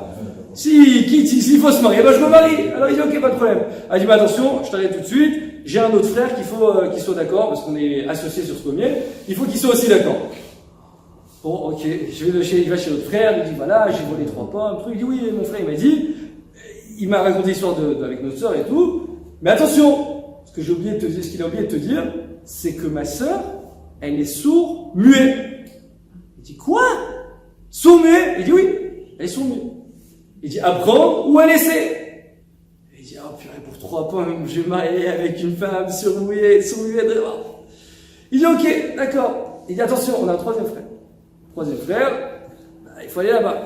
S'il faut se marier, ben je me marie. Alors il dit, ok, pas de problème. Il dit, mais attention, je t'arrête tout de suite. J'ai un autre frère qu'il faut qu'il soit d'accord, parce qu'on est associés sur ce pommier. Il faut qu'il soit aussi d'accord. Bon, ok, il va chez l'autre frère, il dit voilà, j'ai volé 3 pommes, truc. Il dit oui, mon frère, il m'a dit, il m'a raconté l'histoire avec notre sœur et tout, mais attention, ce qu'il a oublié de te dire, c'est que ma sœur, elle est sourd-muet. Il dit quoi? Sourd-muet? Il dit oui, elle est sourd-muet. Il dit apprendre ou à laisser. Il dit oh purée, pour 3 pommes, je vais marier avec une femme sourd-muette. Il dit ok, d'accord. Il dit attention, on a un 3e frère. 3e frère, il faut aller là-bas.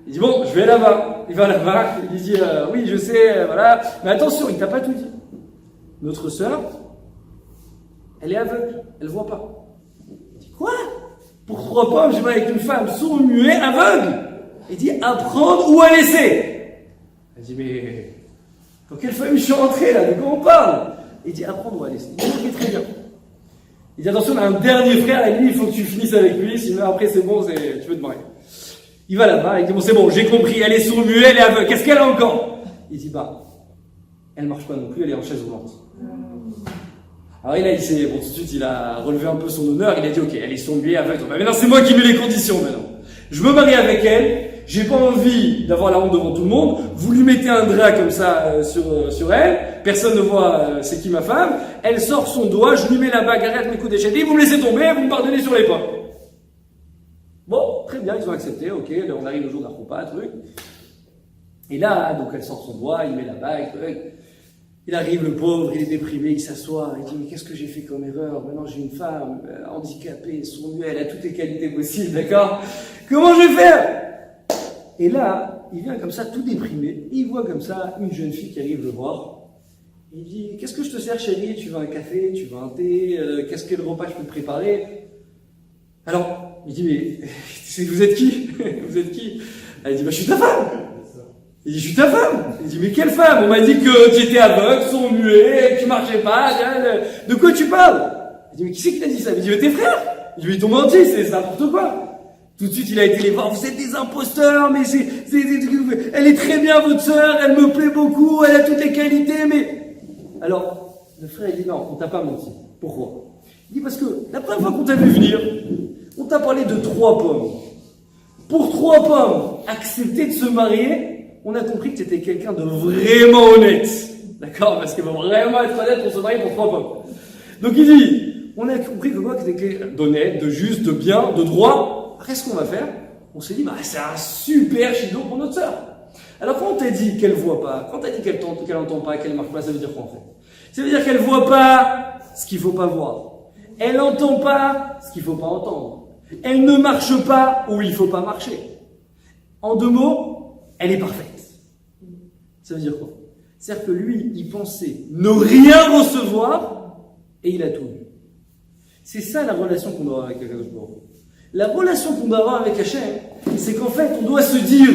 Il dit bon, je vais là-bas. Il va là-bas, il dit oui, je sais, voilà. Mais attention, il t'a pas tout dit. Notre sœur, elle est aveugle, elle voit pas. Il dit quoi? Pour 3 pommes, je vais avec une femme sourd-muet, aveugle. Il dit apprendre ou à laisser. Elle dit mais dans quelle famille je suis rentré là? De quoi on parle? Il dit apprendre ou à laisser. Il dit ok, très bien. Il dit attention, on a un dernier frère et lui, il faut que tu finisses avec lui, sinon après c'est bon, tu peux te marier. Il va là-bas, il dit bon c'est bon, j'ai compris, elle est sourd-muet, elle est aveugle, qu'est-ce qu'elle a encore? Il dit bah, elle marche pas non plus, elle est en chaise roulante. Alors là, tout de suite, il a relevé un peu son honneur, il a dit ok, elle est sourd-muet, aveugle, mais maintenant c'est moi qui mets les conditions maintenant. Je me marie avec elle, j'ai pas envie d'avoir la honte devant tout le monde, vous lui mettez un drap comme ça sur elle, personne ne voit c'est qui ma femme, elle sort son doigt, je lui mets la bague, arrête mes coups d'échelle, vous me laissez tomber, vous me pardonnez sur les pas. Bon, très bien, ils ont accepté, ok, là, on arrive au jour d'un repas, truc. Et là, donc elle sort son doigt, il met la bague, truc. Il arrive, le pauvre, il est déprimé, il s'assoit, il dit mais qu'est-ce que j'ai fait comme erreur? Maintenant j'ai une femme handicapée, sourd-muette, elle a toutes les qualités possibles, d'accord? Comment je vais faire? Et là, il vient comme ça, tout déprimé, et il voit comme ça une jeune fille qui arrive le voir. Il dit qu'est-ce que je te sers chérie? Tu veux un café? Tu veux un thé? Qu'est-ce que le repas je peux te préparer? Alors, il dit mais vous êtes qui? Vous êtes qui? Elle dit bah je suis ta femme. Il dit, je suis ta femme. Il dit, mais quelle femme? On m'a dit que tu étais aveugle, sourd-muet, que tu marchais pas. De quoi tu parles? Il dit, mais qui c'est qui t'a dit ça? Il dit, mais tes frères. Il dit, mais ils t'ont menti, c'est n'importe quoi. Tout de suite, il a été les voir, vous êtes des imposteurs, mais elle est très bien, votre sœur, elle me plaît beaucoup, elle a toutes les qualités, mais... Alors, le frère, il dit, non, on t'a pas menti. Pourquoi? Il dit, parce que la première fois qu'on t'a vu venir, on t'a parlé de 3 pommes. Pour 3 pommes, accepter de se marier, on a compris que tu étais quelqu'un de vraiment honnête. D'accord? Parce qu'il faut vraiment être honnête pour se marier pour 3 pommes. Donc il dit, on a compris que quoi? Que tu étais quelqu'un d'honnête, de juste, de bien, de droit. Qu'est-ce qu'on va faire? On s'est dit, bah, c'est un super chido pour notre sœur. Alors quand on t'a dit qu'elle voit pas, quand t'as dit qu'elle entend pas, qu'elle marche pas, ça veut dire quoi en fait? Ça veut dire qu'elle voit pas ce qu'il faut pas voir. Elle entend pas ce qu'il faut pas entendre. Elle ne marche pas où il faut pas marcher. En 2 mots, elle est parfaite. Ça veut dire quoi? C'est-à-dire que lui, il pensait ne rien recevoir et il a tout eu. C'est ça la relation qu'on doit avoir avec Akadosh Baruch Hu. La relation qu'on doit avoir avec Hachem, c'est qu'en fait, on doit se dire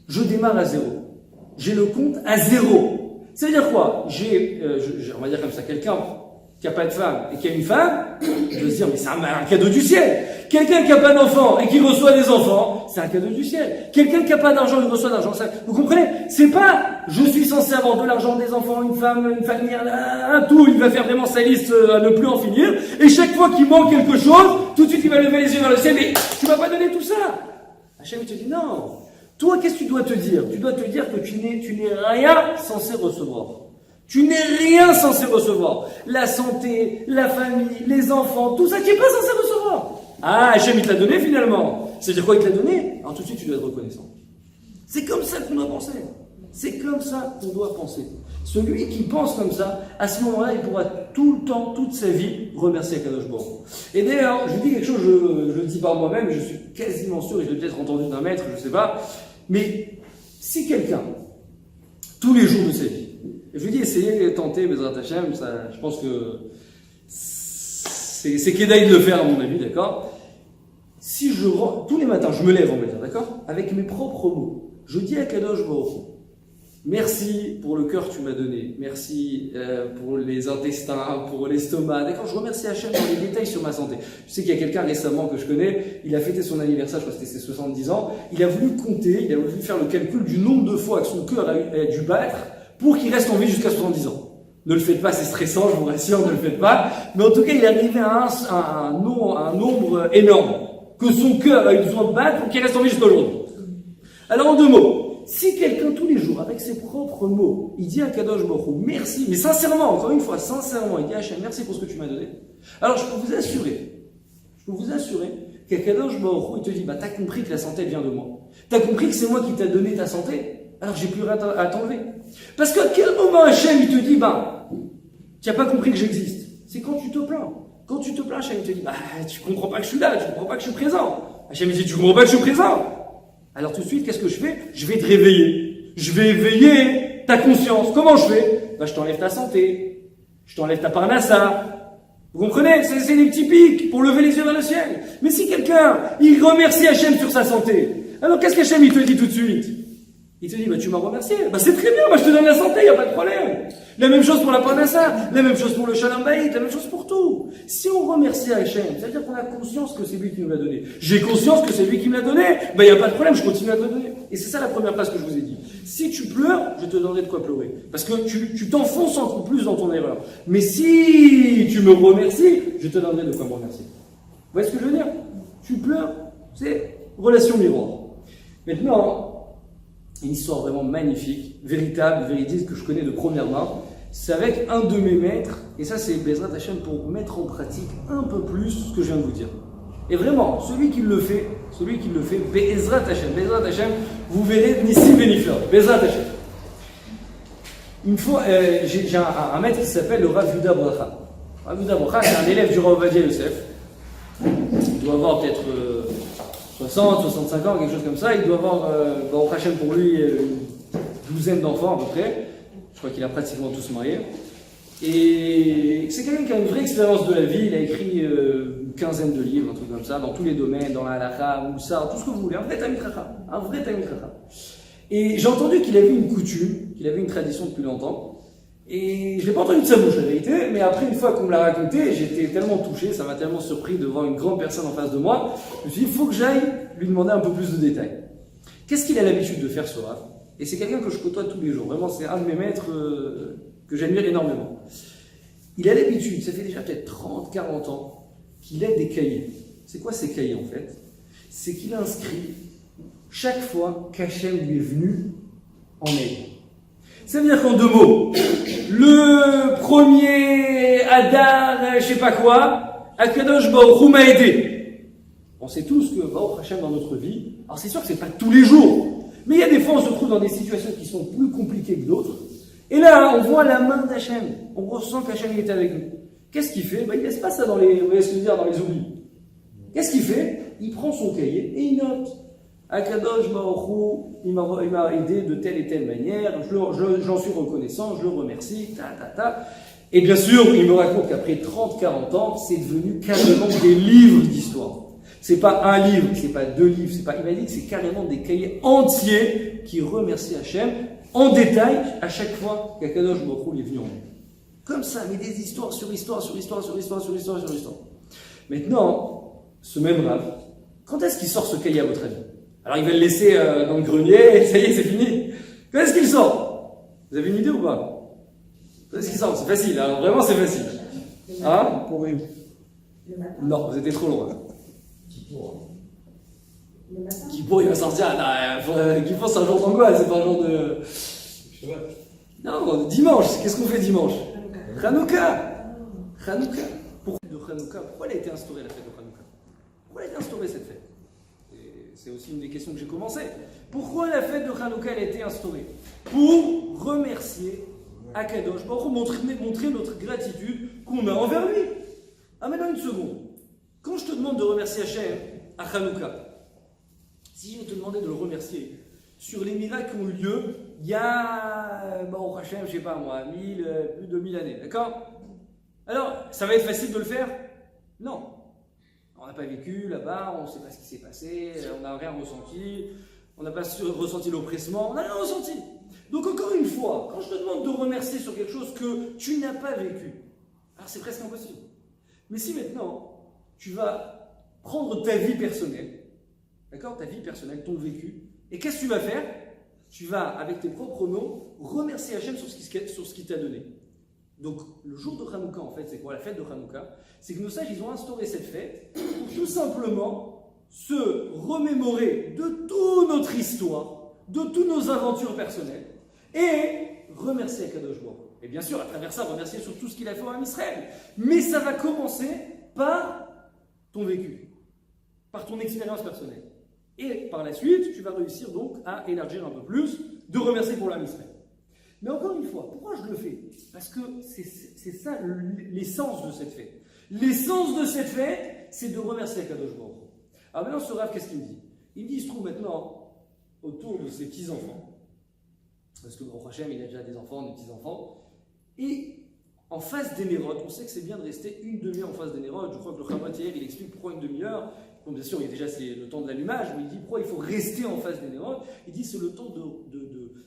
je démarre à 0. J'ai le compte à 0. Ça veut dire quoi? On va dire comme ça, quelqu'un qui n'a pas de femme et qui a une femme, je veux se dire, mais c'est un cadeau du ciel. Quelqu'un qui n'a pas d'enfant et qui reçoit des enfants, c'est un cadeau du ciel. Quelqu'un qui n'a pas d'argent, il reçoit d'argent. Vous comprenez? C'est pas, je suis censé avoir de l'argent, des enfants, une femme, une famille, un tout. Il va faire vraiment sa liste à ne plus en finir. Et chaque fois qu'il manque quelque chose, tout de suite il va lever les yeux vers le ciel. Mais tu m'as pas donné tout ça. Hachem te dit non. Toi, qu'est-ce que tu dois te dire? Tu dois te dire que tu n'es rien censé recevoir. Tu n'es rien censé recevoir. La santé, la famille, les enfants, tout ça, tu n'es pas censé recevoir. Ah, Hachem, il te l'a donné finalement. C'est-à-dire quoi, il te l'a donné? Alors tout de suite, tu dois être reconnaissant. C'est comme ça qu'on doit penser. C'est comme ça qu'on doit penser. Celui qui pense comme ça, à ce moment-là, il pourra tout le temps, toute sa vie, remercier Akadosh Baruch Hu. Et d'ailleurs, je dis quelque chose, je le dis par moi-même, je suis quasiment sûr, et je l'ai peut-être entendu d'un maître, je ne sais pas, mais si quelqu'un, tous les jours de sa vie, je lui dis, essayez, tentez, Bezrat Hashem, ça, je pense que c'est qu'édaille de le faire à mon avis, d'accord? Si tous les matins, je me lève, on va dire, d'accord? Avec mes propres mots, je dis à Kadosh Baruch Hu, merci pour le cœur que tu m'as donné, merci pour les intestins, pour l'estomac, d'accord? Je remercie Hachem dans les détails sur ma santé. Je sais qu'il y a quelqu'un récemment que je connais, il a fêté son anniversaire, je crois que c'était ses 70 ans, il a voulu compter, il a voulu faire le calcul du nombre de fois que son cœur a dû battre pour qu'il reste en vie jusqu'à 70 ans. Ne le faites pas, c'est stressant, je vous rassure, ne le faites pas. Mais en tout cas, il est arrivé à un nombre énorme. que son cœur a eu besoin de battre pour qu'il reste en vie jusqu'aujourd'hui. Alors en 2 mots, si quelqu'un tous les jours, avec ses propres mots, il dit à Kadosh Baruch Hu, merci, mais sincèrement, encore une fois, sincèrement, il dit à Hachem, merci pour ce que tu m'as donné. Alors je peux vous assurer qu'Akadosh Baruch Hu, il te dit, bah t'as compris que la santé vient de moi. T'as compris que c'est moi qui t'a donné ta santé, alors j'ai plus rien à t'enlever. Parce qu'à quel moment Hachem, il te dit, bah, tu n'as pas compris que j'existe. C'est quand tu te plains. Quand tu te plains, Hachem, il te dit, bah, tu comprends pas que je suis là, tu comprends pas que je suis présent. Hachem, il dit, tu comprends pas que je suis présent. Alors tout de suite, qu'est-ce que je fais? Je vais te réveiller. Je vais éveiller ta conscience. Comment je fais? Bah, je t'enlève ta santé. Je t'enlève ta parnassa. Vous comprenez? C'est des petits pics pour lever les yeux vers le ciel. Mais si quelqu'un, il remercie Hachem sur sa santé, alors qu'est-ce qu'Hachem, il te dit tout de suite? Il te dit, bah, tu m'as remercié. Bah, c'est très bien, bah, je te donne la santé, y a pas de problème. La même chose pour la parnassa, la même chose pour le shalom bayit, la même chose pour tout. Si on remercie Hachem, ça veut dire qu'on a conscience que c'est lui qui nous l'a donné. J'ai conscience que c'est lui qui me l'a donné, bah, y a pas de problème, je continue à te le donner. Et c'est ça la première phrase que je vous ai dit. Si tu pleures, je te donnerai de quoi pleurer. Parce que tu t'enfonces encore plus dans ton erreur. Mais si tu me remercies, je te donnerai de quoi me remercier. Vous voyez ce que je veux dire? Tu pleures, c'est relation miroir. Maintenant, une histoire vraiment magnifique, véritable, véridique, que je connais de première main. C'est avec un de mes maîtres, et ça c'est Bezrat Hachem pour mettre en pratique un peu plus ce que je viens de vous dire. Et vraiment, celui qui le fait, Bezrat Hachem, vous verrez Nissim Benifla, Bezrat Hachem. Une fois, j'ai un maître qui s'appelle le Rav Yuda Bracha. Rav Yuda Bracha, c'est un élève du Rav Ovadia Yosef. Il doit avoir peut-être 60, 65 ans, quelque chose comme ça. Il doit avoir, Baruch Hachem pour lui, une douzaine d'enfants à peu près. Je crois qu'il a pratiquement tous marié. Et c'est quelqu'un qui a une vraie expérience de la vie. Il a écrit une quinzaine de livres, un truc comme ça, dans tous les domaines, dans la halakha, Moussar, tout ce que vous voulez. Un vrai Talmid Chacham. Et j'ai entendu qu'il avait une coutume, qu'il avait une tradition depuis longtemps. Et je l'ai pas entendu de sa bouche, la vérité, mais après, une fois qu'on me l'a raconté, j'étais tellement touché, ça m'a tellement surpris de voir une grande personne en face de moi. Je me suis dit, il faut que j'aille lui demander un peu plus de détails. Qu'est-ce qu'il a l'habitude de faire, ce Rav? Et c'est quelqu'un que je côtoie tous les jours. Vraiment, c'est un de mes maîtres que j'admire énormément. Il a l'habitude, ça fait déjà peut-être 30, 40 ans, qu'il a des cahiers. C'est quoi ces cahiers, en fait? C'est qu'il inscrit chaque fois qu'Hachem lui est venu en aide. Ça veut dire qu'en 2 mots, le premier Adar, je sais pas quoi, Akadosh Baruch Hu m'a aidé. On sait tous que Baruch Hachem dans notre vie, alors c'est sûr que c'est pas tous les jours, mais il y a des fois on se trouve dans des situations qui sont plus compliquées que d'autres, et là on voit la main d'Hachem, on ressent qu'Hachem est avec nous. Qu'est-ce qu'il fait? Il laisse pas ça dans les oublis. Qu'est-ce qu'il fait? Il prend son cahier et il note. Akadosh Baruch Hu, il m'a aidé de telle et telle manière, j'en suis reconnaissant, je le remercie, Et bien sûr, il me raconte qu'après 30-40 ans, c'est devenu carrément des livres d'histoire. C'est pas un livre, c'est pas 2 livres, il m'a dit que c'est carrément des cahiers entiers qui remercient Hachem en détail à chaque fois qu'Akadosh Baruch Hu est venu en lui. Comme ça, mais des histoires sur histoire. Maintenant, ce même Rav, quand est-ce qu'il sort ce cahier à votre avis? Alors il va le laisser dans le grenier, et ça y est, c'est fini. Quand est-ce qu'il sort? Vous avez une idée ou pas? Quand est-ce qu'il sort? C'est facile, hein, vraiment c'est facile. Hein? Non, vous étiez trop loin. Kippour, il va sortir. Kippour, c'est un jour d'angoisse, c'est pas un jour de. Non, dimanche. Qu'est-ce qu'on fait dimanche? Hanouka. Pourquoi elle a été instaurée la fête de Hanouka? Pourquoi elle a été instaurée cette fête? C'est aussi une des questions que j'ai commencé. Pourquoi la fête de Hanouka a été instaurée? Pour remercier Akadosh, pour montrer notre gratitude qu'on a envers lui. Ah, maintenant une seconde. Quand je te demande de remercier Hachem à Hanouka, si je te demandais de le remercier sur les miracles qui ont eu lieu il y a, Baruch Hachem, je sais pas moi, plus de 1000 années, d'accord? Alors, ça va être facile de le faire? Non. On n'a pas vécu là-bas, on ne sait pas ce qui s'est passé, on n'a rien ressenti, on n'a pas ressenti l'oppressement, on n'a rien ressenti. Donc encore une fois, quand je te demande de remercier sur quelque chose que tu n'as pas vécu, alors c'est presque impossible. Mais si maintenant, tu vas prendre ta vie personnelle, d'accord, ta vie personnelle, ton vécu, et qu'est-ce que tu vas faire? Tu vas, avec tes propres mots, remercier Hachem sur ce qu'il t'a donné. Donc, le jour de Hanouka, en fait, c'est quoi la fête de Hanouka? C'est que nos sages, ils ont instauré cette fête pour tout simplement se remémorer de toute notre histoire, de toutes nos aventures personnelles, et remercier Akadosh Baruch Hu. Et bien sûr, à travers ça, remercier sur tout ce qu'il a fait en Israël. Mais ça va commencer par ton vécu, par ton expérience personnelle. Et par la suite, tu vas réussir donc à élargir un peu plus, de remercier pour l'âme Israël. Mais encore une fois, pourquoi je le fais? Parce que c'est ça l'essence de cette fête. L'essence de cette fête, c'est de remercier Akadosh Baruch Hu. Alors maintenant, ce Rav, qu'est-ce qu'il me dit? Il me dit, il se trouve maintenant autour de ses petits-enfants. Parce que Baruch Hashem, il a déjà des enfants, des petits-enfants. Et en face des Nérodes, on sait que c'est bien de rester une demi-heure en face des Nérodes. Je crois que le Chabad hier, il explique pourquoi une demi-heure. Bon, bien sûr, il y a déjà le temps de l'allumage, mais il dit pourquoi il faut rester en face des Nérodes. Il dit c'est le temps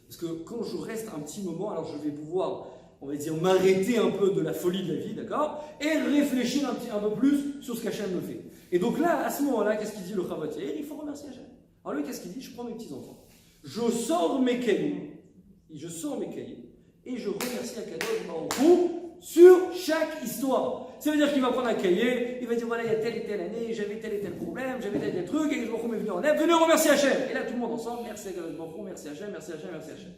Parce que quand je reste un petit moment, alors je vais pouvoir, on va dire, m'arrêter un peu de la folie de la vie, d'accord? Et réfléchir un peu plus sur ce qu'Hachem me fait. Et donc là, à ce moment-là, qu'est-ce qu'il dit le Chabad hier? Il faut remercier Hachem. Alors lui, qu'est-ce qu'il dit? Je prends mes petits-enfants. Je sors mes cahiers et je remercie Akadosh Baruch Hu sur chaque histoire. Ça veut dire qu'il va prendre un cahier, il va dire voilà, il y a telle et telle année, j'avais tel et tel problème, j'avais tel et tel truc, et je me venu en aide, venez remercier Hachem. Et là, tout le monde ensemble, merci Akadosh Baruch Hu, merci Hachem, merci Hachem, merci Hachem.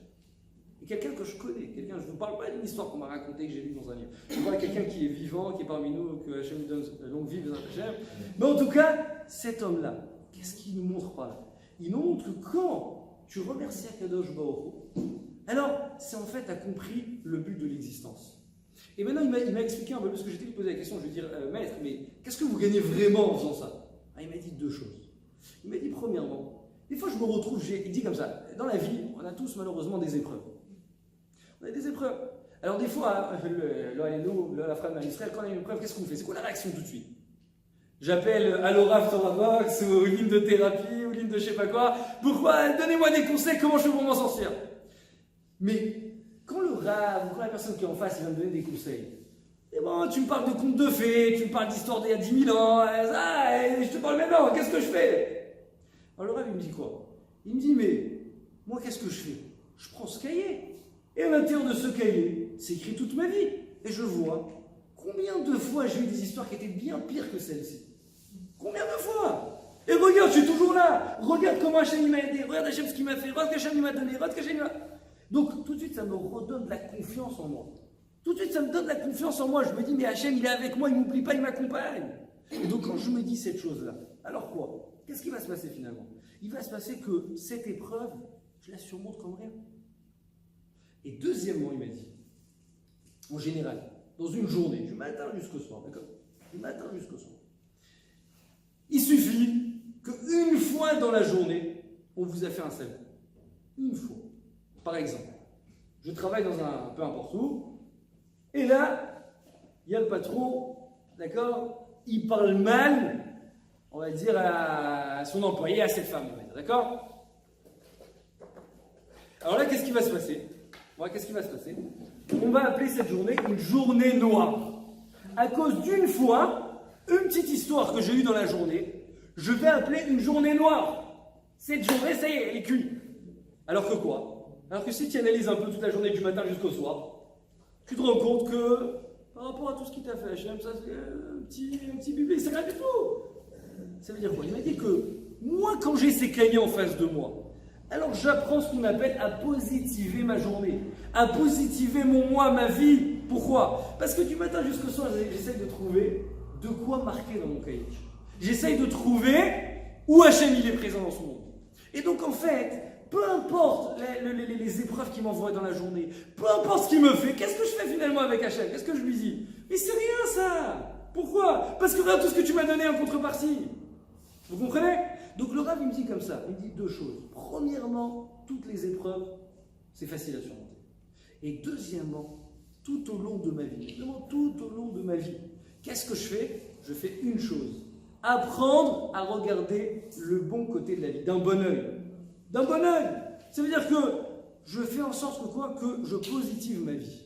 Et quelqu'un que je connais, je ne vous parle pas d'une histoire qu'on m'a racontée, que j'ai lue dans un livre. Je vois quelqu'un qui est vivant, qui est parmi nous, que Hachem lui donne longue vie, Hachem. Mais en tout cas, cet homme-là, qu'est-ce qu'il nous montre par là? Il nous montre que quand tu remercies Akadosh Baruch Hu, alors c'est en fait, tu as compris le but de l'existence. Et maintenant, il m'a expliqué un peu, parce que j'étais lui poser la question, je lui ai dit, maître, mais qu'est-ce que vous gagnez vraiment en faisant ça? Il m'a dit deux choses. Il m'a dit, premièrement, des fois je me retrouve, il dit comme ça, dans la vie, on a tous malheureusement des épreuves. On a des épreuves. Alors des fois, la femme d'Israël, quand on a une épreuve, qu'est-ce qu'on fait? C'est quoi la réaction tout de suite? J'appelle Allo Rav Torah Box, ou ligne de thérapie, ou ligne de je sais pas quoi. Pourquoi? Donnez-moi des conseils, comment je fais pour m'en sortir? Mais quand le Rav, quand la personne qui est en face, il va me donner des conseils, et bon, tu me parles de contes de fées, tu me parles d'histoire d'il y a 10 000 ans, je te parle maintenant, qu'est-ce que je fais? Alors le Rav, il me dit quoi? Il me dit, mais moi, qu'est-ce que je fais? Je prends ce cahier, et à l'intérieur de ce cahier, c'est écrit toute ma vie, et je vois combien de fois j'ai eu des histoires qui étaient bien pires que celle-ci. Combien de fois? Et regarde, je suis toujours là. Regarde comment Hachem m'a aidé. Regarde Hachem ce qu'il m'a fait. Regarde ce qu'Hachem m'a donné. Regarde ce qu'Hachem m'a... Donc, tout de suite, ça me redonne de la confiance en moi. Tout de suite, ça me donne de la confiance en moi. Je me dis, mais Hachem, il est avec moi, il ne m'oublie pas, il m'accompagne. Et donc, quand je me dis cette chose-là, alors quoi? Qu'est-ce qui va se passer finalement? Il va se passer que cette épreuve, je la surmonte comme rien. Et deuxièmement, il m'a dit, en général, dans une journée, du matin jusqu'au soir, d'accord? Du matin jusqu'au soir. Il suffit qu'une fois dans la journée, on vous a fait un salut. Une fois. Par exemple, je travaille dans un peu importe où, et là, il y a le patron, d'accord? Il parle mal, on va dire, à son employé, à cette femme, d'accord? Alors là, qu'est-ce qui va se passer? Qu'est-ce qui va se passer? On va appeler cette journée une journée noire. À cause d'une fois, une petite histoire que j'ai eue dans la journée, je vais appeler une journée noire. Cette journée, ça y est, elle est cuite. Alors que quoi? Alors que si tu analyses un peu toute la journée du matin jusqu'au soir, tu te rends compte que par rapport à tout ce qui t'a fait Hachem, ça c'est un petit bébé, c'est rien du tout. Ça veut dire quoi? Il m'a dit que moi, quand j'ai ces cahiers en face de moi, alors j'apprends ce qu'on appelle à positiver ma journée, à positiver mon moi, ma vie. Pourquoi? Parce que du matin jusqu'au soir, j'essaye de trouver de quoi marquer dans mon cahier. J'essaye de trouver où Hachem il est présent dans ce monde. Et donc en fait, peu importe les épreuves qu'il m'envoie dans la journée, peu importe ce qu'il me fait, qu'est-ce que je fais finalement avec Hachem? Qu'est-ce que je lui dis? Mais c'est rien ça! Pourquoi? Parce que regarde tout ce que tu m'as donné en contrepartie. Vous comprenez? Donc le Rav il me dit comme ça, il me dit deux choses. Premièrement, toutes les épreuves, c'est facile à surmonter. Et deuxièmement, tout au long de ma vie, vraiment tout au long de ma vie, qu'est-ce que je fais? Je fais une chose. Apprendre à regarder le bon côté de la vie, d'un bon œil. D'un bon œil. Ça veut dire que je fais en sorte que je positive ma vie.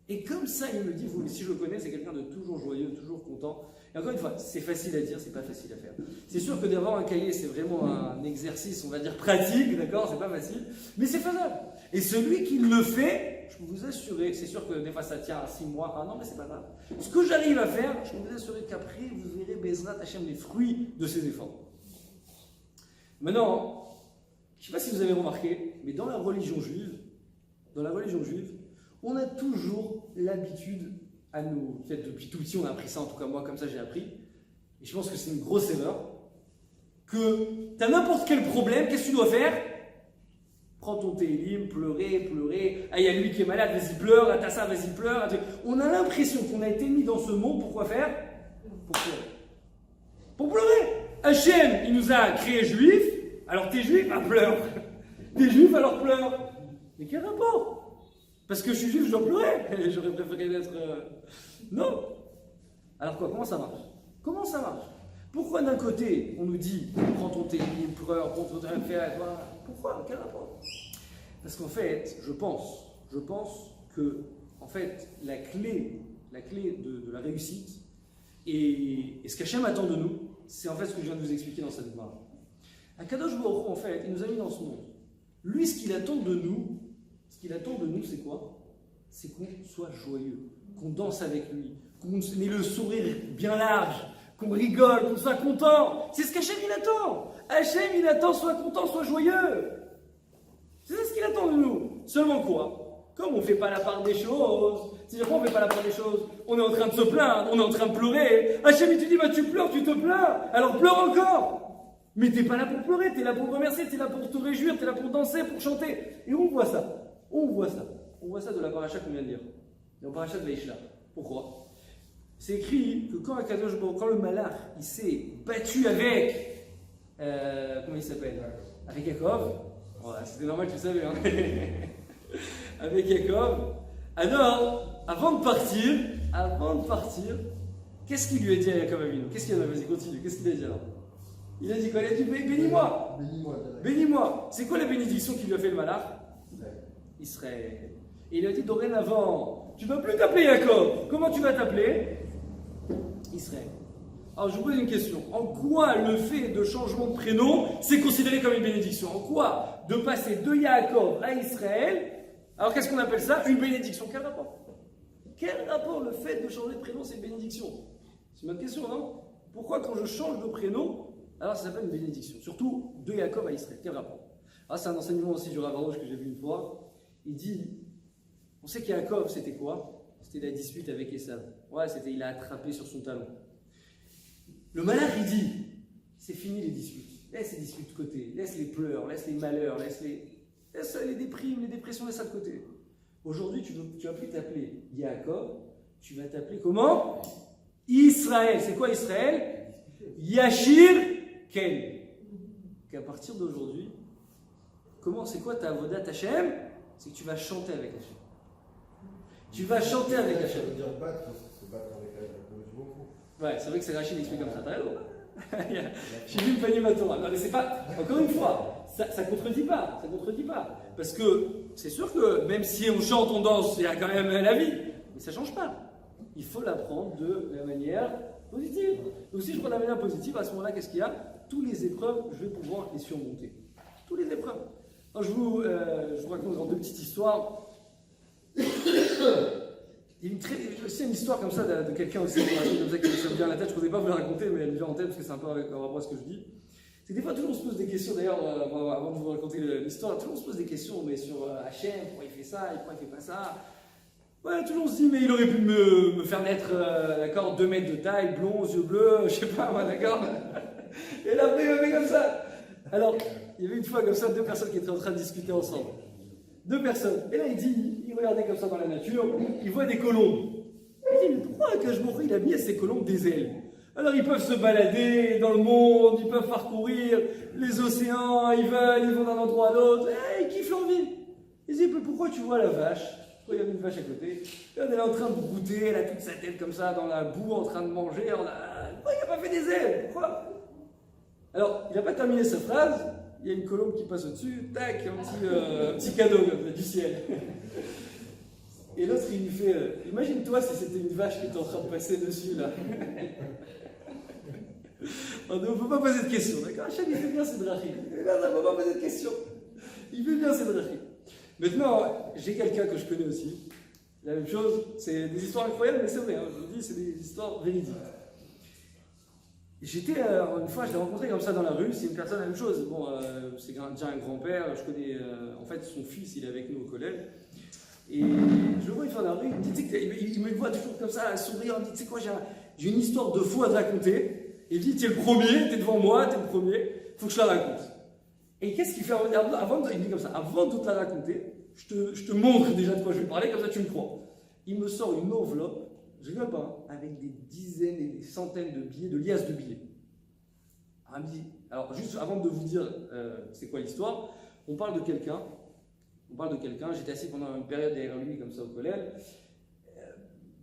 Et comme ça, il me dit, si je le connais, c'est quelqu'un de toujours joyeux, toujours content. Et encore une fois, c'est facile à dire, c'est pas facile à faire. C'est sûr que d'avoir un cahier, c'est vraiment un exercice, on va dire pratique, d'accord? C'est pas facile, mais c'est faisable. Et celui qui le fait, je peux vous assurer, c'est sûr que des fois ça tient à 6 mois, 1 an, mais c'est pas grave. Ce que j'arrive à faire, je peux vous assurer qu'après, vous verrez Bezrat Hachem les fruits de ses efforts. Maintenant, je ne sais pas si vous avez remarqué, mais dans la religion juive, on a toujours l'habitude à nous, en fait, depuis tout petit, on a appris ça, en tout cas moi, comme ça j'ai appris, et je pense que c'est une grosse erreur, que tu as n'importe quel problème, qu'est-ce que tu dois faire? Prends ton télim, pleurer. Ah, il y a lui qui est malade, vas-y pleure. Ah, t'as ça, vas-y pleure. On a l'impression qu'on a été mis dans ce monde pour quoi faire? Pour pleurer. Pour pleurer. Hachem, il nous a créés juifs, alors t'es juif, ah pleure. T'es juif, alors pleure. Mais quel rapport? Parce que je suis juif, je dois pleurer. J'aurais préféré d'être... Non. Alors quoi, comment ça marche? Comment ça marche? Pourquoi d'un côté, on nous dit, prends ton télim, pleure, prends ton télim, fais... Pourquoi? Quel rapport? Parce qu'en fait, je pense que en fait, la clé de la réussite et ce qu'Hachem attend de nous, c'est en fait ce que je viens de vous expliquer dans cette démarche. Akadosh Baruch Hu, en fait, il nous a mis dans ce monde. Lui, ce qu'il attend de nous, c'est quoi? C'est qu'on soit joyeux, qu'on danse avec lui, qu'on ait le sourire bien large, qu'on rigole, qu'on soit content. C'est ce qu'Hachem il attend. Hachem il attend, sois content, sois joyeux. C'est ça ce qu'il attend de nous. Seulement quoi? Comme on ne fait pas la part des choses, c'est-à-dire qu'on ne fait pas la part des choses, on est en train de se plaindre, on est en train de pleurer. Hachem il te dit, bah tu pleures, tu te plains, alors pleure encore. Mais tu n'es pas là pour pleurer, tu es là pour remercier, tu es là pour te réjouir, tu es là pour danser, pour chanter. Et on voit ça. On voit ça de la paracha qu'on vient de dire. Dans la paracha de Vaishla. Pourquoi? C'est écrit que quand le malach il s'est battu avec, comment il s'appelle? Avec Yaakov. Voilà, c'était normal que tu le savais. Hein. Avec Yaakov. Alors, avant de partir, qu'est-ce qu'il lui a dit à Yaakov Avinu? Qu'est-ce qu'il a dit? Vas-y, continue. Qu'est-ce qu'il a dit alors? Il a dit quoi? Il a dit bénis-moi. Bénis-moi. C'est quoi la bénédiction qu'il lui a fait le malach? Israël. Et il a dit dorénavant, tu ne vas plus t'appeler Yaakov. Comment tu vas t'appeler? Israël. Alors je vous pose une question. En quoi le fait de changement de prénom, c'est considéré comme une bénédiction? En quoi de passer de Yaakov à Israël, alors qu'est-ce qu'on appelle ça? Une bénédiction. Quel rapport? Quel rapport le fait de changer de prénom, c'est une bénédiction? C'est une bonne question, non? Pourquoi quand je change de prénom, alors ça s'appelle une bénédiction? Surtout de Yaakov à Israël. Quel rapport? Alors c'est un enseignement aussi du Rav Arush que j'ai vu une fois. Il dit, on sait qu'Yaakov c'était quoi? C'était la dispute avec Esav. Ouais, il a attrapé sur son talon. Le malach il dit, c'est fini les disputes. Laisse les disputes de côté, laisse les pleurs, laisse les malheurs, laisse les déprimes, les dépressions, laisse ça de côté. Aujourd'hui, tu vas plus t'appeler Yaakov, tu vas t'appeler comment? Israël. C'est quoi Israël? Yashir Ken. Qu'à partir d'aujourd'hui, c'est quoi ta avodat Hashem? C'est que tu vas chanter avec Hashem. Tu vas chanter avec Hashem. Ça veut dire battre, c'est battre avec Hashem. Ouais, c'est vrai que c'est Rachid qui explique comme ça. T'as raison. J'ai vu le panier Matora. Non, mais c'est pas. Encore une fois, ça contredit pas. Ça contredit pas. Parce que c'est sûr que même si on chante, on danse, il y a quand même la vie. Mais ça change pas. Il faut l'apprendre de la manière positive. Donc si je prends la manière positive, à ce moment-là, qu'est-ce qu'il y a? Toutes les épreuves, je vais pouvoir les surmonter. Toutes les épreuves. Alors, je vous raconte dans deux petites histoires. Il y a aussi une histoire comme ça de quelqu'un aussi comme ça qui me vient à la tête. Je ne posais pas vous la raconter, mais elle me vient en tête parce que c'est un peu avec rapport à ce que je dis. C'est que des fois, tout le monde se pose des questions. D'ailleurs, avant de vous raconter l'histoire, tout le monde se pose des questions, mais sur Hachem, pourquoi il fait ça, et pourquoi il fait pas ça. Ouais, tout le monde se dit, mais il aurait pu me faire naître, d'accord, 2 mètres de taille, blond, aux yeux bleus, je sais pas, moi, d'accord. Et là, il me fait comme ça. Alors, il y avait une fois comme ça 2 personnes qui étaient en train de discuter ensemble. 2 personnes. Et là, il regardait comme ça dans la nature, il voit des colombes. Il dit, mais pourquoi Akashmochi, il a mis à ces colombes des ailes? Alors, ils peuvent se balader dans le monde, ils peuvent parcourir les océans, ils vont d'un endroit à l'autre, ils kiffent leur vie. Il dit, mais pourquoi tu vois la vache? Pourquoi il y a une vache à côté? Et on est là en train de goûter, elle a toute sa tête comme ça, dans la boue, en train de manger. Pourquoi il n'a pas fait des ailes? Pourquoi? Alors, il n'a pas terminé sa phrase, il y a une colombe qui passe au-dessus, tac, un petit cadeau du ciel. Et l'autre, il lui fait, imagine-toi si c'était une vache qui était en train de passer dessus, là. On ne peut pas poser de questions, d'accord? Hachem, il fait bien ses drachim. Là, on ne peut pas poser de questions. Il fait bien ses drachim. Maintenant, j'ai quelqu'un que je connais aussi. La même chose, c'est des histoires incroyables, mais c'est vrai, hein, je vous dis, c'est des histoires véridiques. J'étais, une fois, je l'ai rencontré comme ça dans la rue, c'est une personne, la même chose. Bon, c'est déjà un grand-père, je connais, en fait, son fils, il est avec nous au collège. Et je le vois une fois dans la rue, il me dit, il me voit toujours comme ça, sourire, il me dit, tu sais quoi, j'ai une histoire de fou à te raconter. Et il me dit, t'es le premier, t'es devant moi, t'es le premier, faut que je la raconte. Et qu'est-ce qu'il fait il me dit comme ça, avant de te la raconter, je te montre déjà de quoi je vais parler, comme ça tu me crois. Il me sort une enveloppe, je rigole pas, avec des dizaines et des centaines de billets, de liasses de billets. Alors juste avant de vous dire c'est quoi l'histoire, on parle de quelqu'un, j'étais assis pendant une période derrière lui comme ça au collège.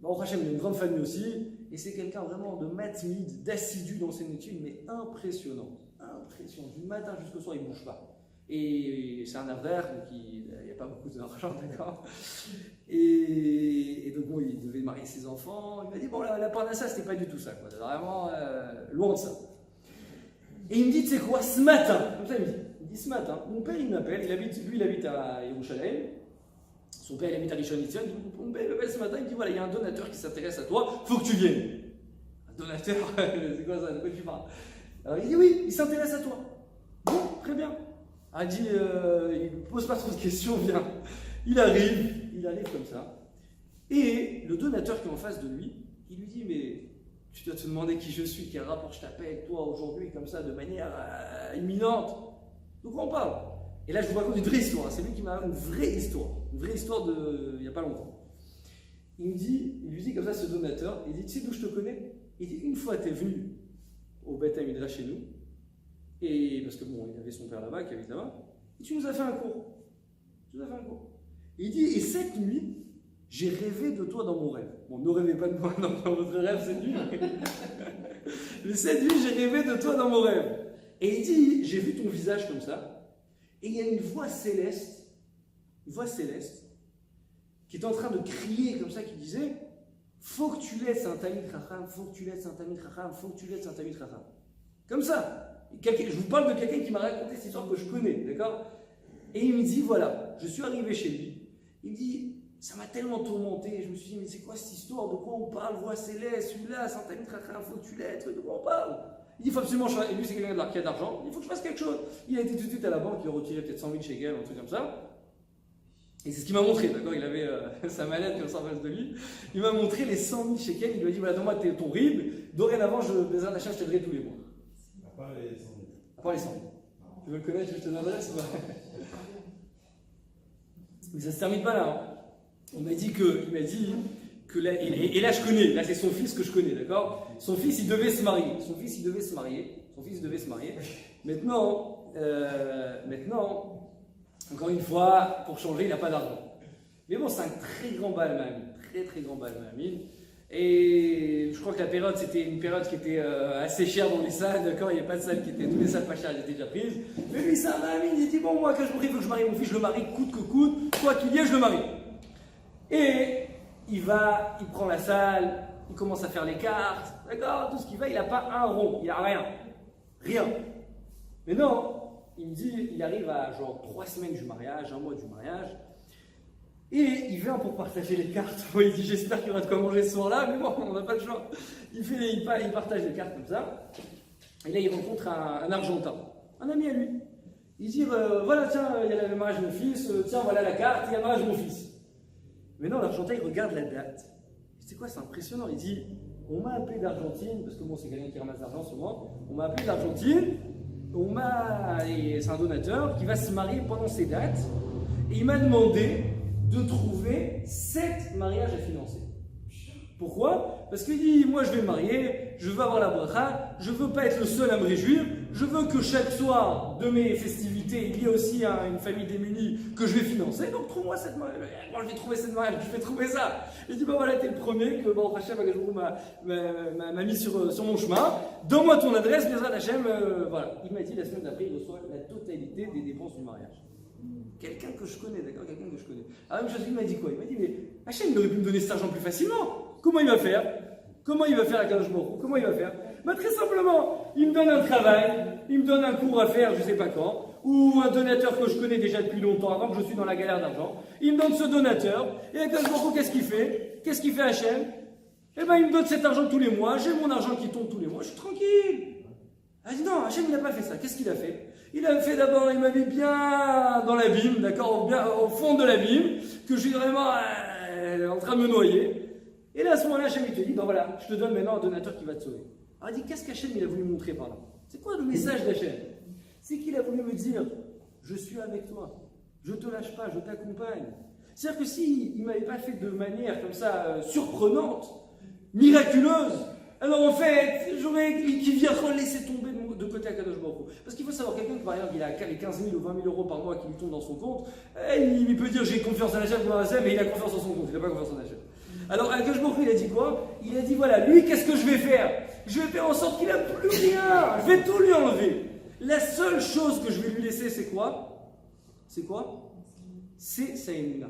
Au Hachem, il a une grande famille aussi, et c'est quelqu'un vraiment de matmide, d'assidu dans ses études, mais impressionnant. Du matin jusqu'au soir, il ne bouge pas. Et c'est un avers, donc il n'y a pas beaucoup d'argent, d'accord. Et donc, bon, il devait marier ses enfants. Il m'a dit, bon, la parnassa, c'était pas du tout ça, quoi. Vraiment loin de ça. Et il me dit, tu sais quoi, ce matin, comme ça, il me dit, ce matin, mon père, il m'appelle, lui, il habite à Yerushalayim. Son père, il habite à Rishon LeZion. Mon père, il m'appelle ce matin, il me dit, voilà, il y a un donateur qui s'intéresse à toi, faut que tu viennes. Un donateur, c'est quoi ça, de quoi tu parles? Alors il dit oui, il s'intéresse à toi. Bon, très bien. Il dit, il ne pose pas trop de questions, viens. Il arrive comme ça. Et le donateur qui est en face de lui, il lui dit, mais tu dois te demander qui je suis, quel rapport je t'appelle, toi, aujourd'hui, comme ça, de manière imminente. De quoi on parle? Et là, je vous raconte une vraie histoire. C'est lui qui m'a une vraie histoire de il n'y a pas longtemps. Il lui dit comme ça, ce donateur, il dit, tu sais d'où je te connais? Il dit, une fois, tu es venu au Beth Amidra chez nous, et parce que bon, il avait son père là-bas, qui habite là-bas, et tu nous as fait un cours. Et il dit, et cette nuit, j'ai rêvé de toi dans mon rêve. Bon, ne rêvez pas de moi dans votre rêve cette nuit. Mais cette nuit, j'ai rêvé de toi dans mon rêve. Et il dit, j'ai vu ton visage comme ça, et il y a une voix céleste, qui est en train de crier comme ça, qui disait, faut que tu laisses un Talmid Chacham, faut que tu laisses un Talmid Chacham. Comme ça. Je vous parle de quelqu'un qui m'a raconté cette histoire que je connais, d'accord? Et il me dit, voilà, je suis arrivé chez lui. Il me dit, ça m'a tellement tourmenté. Je me suis dit, mais c'est quoi cette histoire? De quoi on parle? Voix céleste, celui-là, c'est un Talmid Chacham, faut que tu l'aies, de quoi on parle? Il dit, il faut absolument que je fasse. Et lui, c'est quelqu'un qui a d'argent. Il faut que je fasse quelque chose. Il a été tout de suite à la banque, il a retiré peut-être 100 000 shekels, un truc comme ça. Et c'est ce qu'il m'a montré, d'accord? Il avait sa mallette comme ça en face de lui. Il m'a montré les 100 000 shekels. Il lui a dit, voilà, donne-moi ton RIB. Dorénavant, Bezrat Hashem, je t'aiderai tous les mois. À part les 100 000. À part les 100 000. Tu veux le connaître, je te l'adresse ou pas? Mais ça ne se termine pas là. Hein. Il m'a dit que là, et là je connais, là c'est son fils que je connais, d'accord? Son fils il devait se marier. Maintenant, encore une fois, pour changer, il n'a pas d'argent. Mais bon, c'est un très grand bal mamine, très grand bal mamine. Et je crois que la période, c'était une période qui était assez chère dans les salles, d'accord? Il n'y a pas de salles qui étaient, toutes les salles pas chères, elles étaient déjà prises. Mais lui, c'est un mamine, il dit, bon, moi, quand je me il faut que je marie mon fils, je le marie coûte que coûte, quoi qu'il y ait, je le marie. Et il prend la salle, il commence à faire les cartes, d'accord? Tout ce qu'il va, il n'a pas un rond, il n'a rien. Mais non, il me dit, il arrive à genre 3 semaines du mariage, 1 mois du mariage, et il vient pour partager les cartes. Il dit, j'espère qu'il y aura de quoi manger ce soir-là, mais bon, on n'a pas le choix. Il partage les cartes comme ça, et là il rencontre un Argentin, un ami à lui. Il dit, voilà, tiens, il y a le mariage de mon fils, tiens, voilà la carte, il y a le mariage de mon fils. Mais non, l'Argentin, il regarde la date. C'est quoi, c'est impressionnant. Il dit, on m'a appelé d'Argentine, parce que bon, c'est quelqu'un qui ramasse l'argent souvent, on m'a appelé d'Argentine, et c'est un donateur qui va se marier pendant ces dates, et il m'a demandé de trouver 7 mariages à financer. Pourquoi? Parce qu'il dit, moi je vais me marier, je veux avoir la bracha, je veux pas être le seul à me réjouir, je veux que chaque soir de mes festivités, il y ait aussi une famille démunie que je vais financer, donc trouve-moi cette mariage. Moi je vais trouver cette mariage, je vais trouver ça. Il dit, bah voilà, t'es le premier que bon, Hachem m'a mis sur mon chemin, donne-moi ton adresse, Bezrat Hachem, voilà. Il m'a dit la semaine d'après, il reçoit la totalité des dépenses du mariage. Quelqu'un que je connais, d'accord, quelqu'un que je connais. Alors même chose, il m'a dit quoi? Il m'a dit, mais Hachem, il aurait pu me donner cet argent plus facilement. Comment il va faire à Kadosh Baruch Hu? Comment il va faire? Bah, très simplement, il me donne un travail, il me donne un cours à faire, je sais pas quand, ou un donateur que je connais déjà depuis longtemps, avant que je suis dans la galère d'argent. Il me donne ce donateur, et à Kadosh Baruch Hu, qu'est-ce qu'il fait Hachem? Eh ben, il me donne cet argent tous les mois, j'ai mon argent qui tombe tous les mois, je suis tranquille. Elle dit non, Hachem il n'a pas fait ça. Qu'est-ce qu'il a fait? Il a fait d'abord, il m'a mis bien dans l'abîme, d'accord, bien au fond de l'abîme, que je suis vraiment en train de me noyer. Et là, à ce moment-là, Hachem il te dit, ben voilà, je te donne maintenant un donateur qui va te sauver. Alors il dit, qu'est-ce qu'Hachem il a voulu montrer par là? C'est quoi le message d'Hachem? C'est qu'il a voulu me dire, je suis avec toi, je ne te lâche pas, je t'accompagne. C'est-à-dire que s'il ne m'avait pas fait de manière comme ça surprenante, miraculeuse, alors en fait, j'aurais qui vient laisser tomber de côté à Kadosh Baruch Hu. Parce qu'il faut savoir, quelqu'un qui par exemple il a les 15 000 ou 20 000 euros par mois qui lui tombent dans son compte, il peut dire j'ai confiance en Hachem, mais il a confiance en son compte, il n'a pas confiance en Hachem. Alors Kadosh Baruch Hu, il a dit quoi? Il a dit voilà, lui qu'est-ce que je vais faire? Je vais faire en sorte qu'il n'a plus rien, je vais tout lui enlever. La seule chose que je vais lui laisser, c'est quoi? C'est quoi? C'est sa émuna.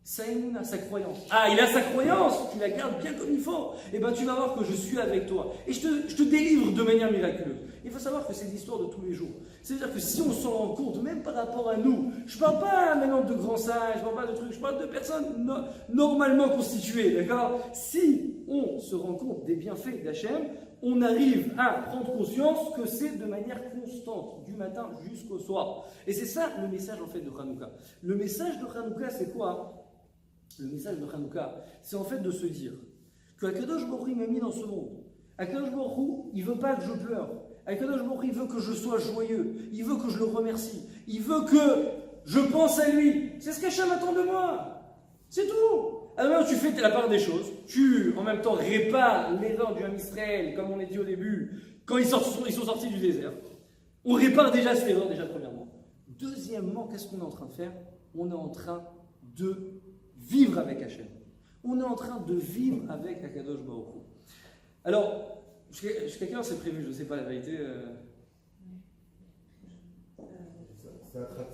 Sa émuna, sa croyance. Ah, il a sa croyance, tu la gardes bien comme il faut. Et bien tu vas voir que je suis avec toi. Et je te délivre de manière miraculeuse. Il faut savoir que c'est l'histoire de tous les jours. C'est-à-dire que si on s'en rend compte, même par rapport à nous, je ne parle pas maintenant de grands sages, je ne parle pas de trucs, je parle de personnes normalement constituées, d'accord? Si on se rend compte des bienfaits d'Hachem, on arrive à prendre conscience que c'est de manière constante, du matin jusqu'au soir. Et c'est ça le message en fait de Hanouka. Le message de Hanouka, c'est quoi? Le message de Hanouka, c'est en fait de se dire que Akadosh Baruch Hu m'a mis dans ce monde. Akadosh Baruch Hu, il veut pas que je pleure. Akadosh Baruch Hu, il veut que je sois joyeux. Il veut que je le remercie. Il veut que je pense à lui. C'est ce qu'Hachem attend de moi. C'est tout. Alors tu fais la part des choses. Tu, en même temps, répares l'erreur du Ham Israël, comme on a dit au début, quand ils sont sortis du désert. On répare déjà cette erreur, déjà premièrement. Deuxièmement, qu'est-ce qu'on est en train de faire? On est en train de vivre avec Hachem. On est en train de vivre avec Akadosh Baruch Hu. Alors, jusqu'à quelle heure c'est prévu? Je ne sais pas la vérité. C'est un traçat.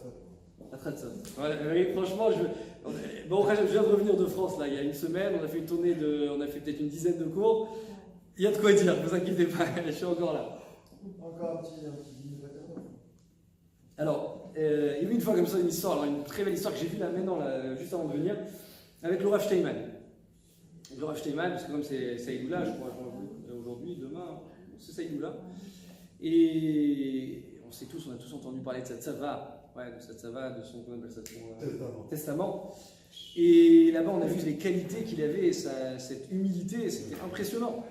La Tratza. Oui, franchement, bon, je viens de revenir de France là, il y a une semaine. On a fait une tournée on a fait peut-être une dizaine de cours. Il y a de quoi dire, ne vous inquiétez pas, je suis encore là. Encore un petit Alors, il y a eu une fois comme ça une histoire, alors une très belle histoire que j'ai vue là maintenant, là, juste avant de venir, avec le Rav Steinman. Le Rav Steinman, parce que comme c'est Saïdoula, je crois, aujourd'hui, demain, c'est Saïdoula. Et on a tous entendu parler de Tzatzava, de Tzatzava, de son testament. Et là-bas, on a vu les qualités qu'il avait, et cette humilité, c'était impressionnant.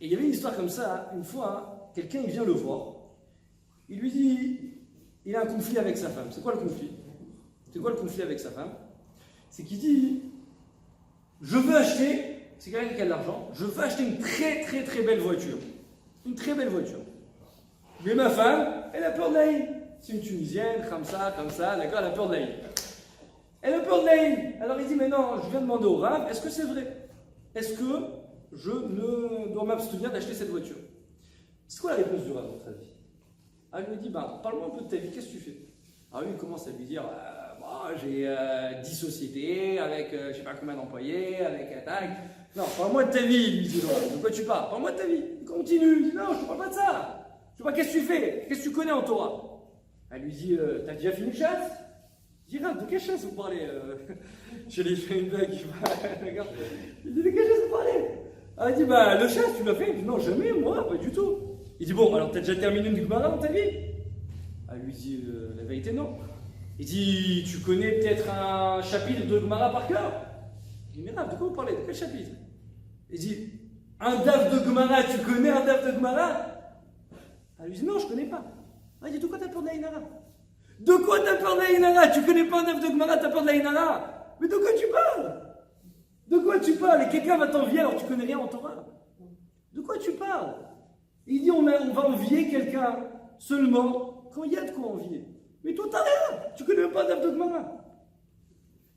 Et il y avait une histoire comme ça, une fois, quelqu'un il vient le voir, il lui dit, il a un conflit avec sa femme. C'est quoi le conflit? C'est quoi le conflit avec sa femme? C'est qu'il dit, je veux acheter, c'est quelqu'un qui a de l'argent, je veux acheter une très très très belle voiture. Une très belle voiture. Mais ma femme, elle a peur de la haine. C'est une Tunisienne, comme ça, d'accord, elle a peur de la haine. Elle a peur de la haine. Alors il dit, mais non, je viens demander au Rav, est-ce que c'est vrai? Est-ce que je ne dois m'abstenir d'acheter cette voiture? C'est quoi la réponse du Rav, à votre avis? Elle lui dit, parle-moi un peu de ta vie, qu'est-ce que tu fais? Alors lui, il commence à lui dire, j'ai 10 sociétés, avec je ne sais pas combien d'employés, avec attaque. Non, parle-moi de ta vie, lui dit, de quoi tu parles? Parle-moi de ta vie. Il continue, il dit, non, je ne parle pas de ça. Je sais pas, qu'est-ce que tu fais? Qu'est-ce que tu connais en Torah? Elle lui dit, t'as déjà fini le chasse? Il dit, de quelle chasse vous parlez? Je l'ai fait une blague, d'accord? Il dit, de quelle chasse vous parlez? Elle dit, le chasse, tu l'as fait? Il dit, non, jamais, moi, pas du tout. Il dit, bon, alors t'as déjà terminé une Gemara dans ta vie? Elle lui dit, la vérité, non. Il dit, tu connais peut-être un chapitre de Gemara par cœur? Il dit, mais non, de quoi vous parlez? De quel chapitre? Il dit, un daf de Gemara, tu connais un daf de Gemara? Elle lui dit, non, je connais pas. Il dit, de quoi t'as peur de la Inara? De quoi t'as peur de la Inara? Tu connais pas un daf de Gemara, t'as peur de la Inara? Mais de quoi tu parles? De quoi tu parles? Et quelqu'un va t'envier alors que tu connais rien en Torah? De quoi tu parles? Il dit, on va envier quelqu'un seulement quand il y a de quoi envier. Mais toi, t'as rien. Tu connais même pas un daf de Gemara.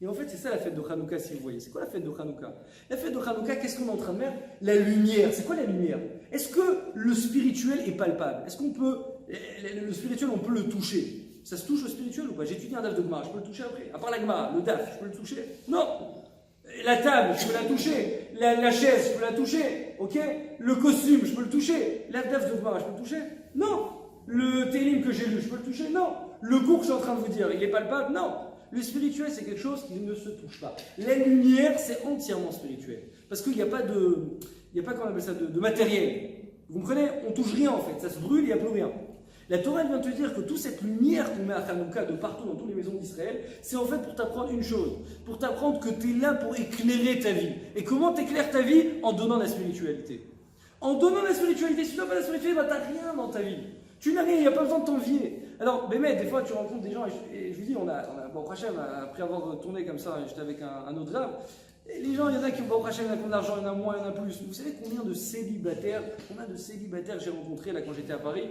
Et en fait, c'est ça la fête de Hanouka, si vous voyez. C'est quoi la fête de Hanouka? La fête de Hanouka, qu'est-ce qu'on est en train de mettre? La lumière. C'est quoi la lumière? Est-ce que le spirituel est palpable? Est-ce qu'on peut... Le spirituel, on peut le toucher? Ça se touche au spirituel ou pas? J'ai étudié un daf de Gemara, je peux le toucher après. À part la Gemara, le daf, je peux le toucher? Non. La table, je peux la toucher. La chaise, je peux la toucher. Ok? Le costume, je peux le toucher. La daf de Gemara, je peux le toucher? Non. Le télim que j'ai lu, je peux le toucher? Non. Le cours que je suis en train de vous dire, il est palpable? Non. Le spirituel, c'est quelque chose qui ne se touche pas. La lumière, c'est entièrement spirituel. Parce qu'il n'y a pas comment on appelle ça, de matériel. Vous Vous comprenez? On touche rien en fait, ça se brûle, il n'y a plus rien. La Torah elle vient te dire que toute cette lumière qu'on met à Hanouka de partout dans toutes les maisons d'Israël, c'est en fait pour t'apprendre une chose, pour t'apprendre que tu es là pour éclairer ta vie. Et comment t'éclaires ta vie? En donnant la spiritualité. En donnant la spiritualité, si tu n'as pas la spiritualité, bah, tu n'as rien dans ta vie. Tu n'as rien, il n'y a pas besoin de t'envier. Alors, mais des fois tu rencontres des gens, et je vous dis, bon, Hachem, après avoir tourné comme ça, j'étais avec un autre grave. Et les gens, il y en a qui ont Hachem, il y en a qui ont de l'argent, il y en a moins, il y en a plus. Vous savez combien de célibataires j'ai rencontrés là quand j'étais à Paris?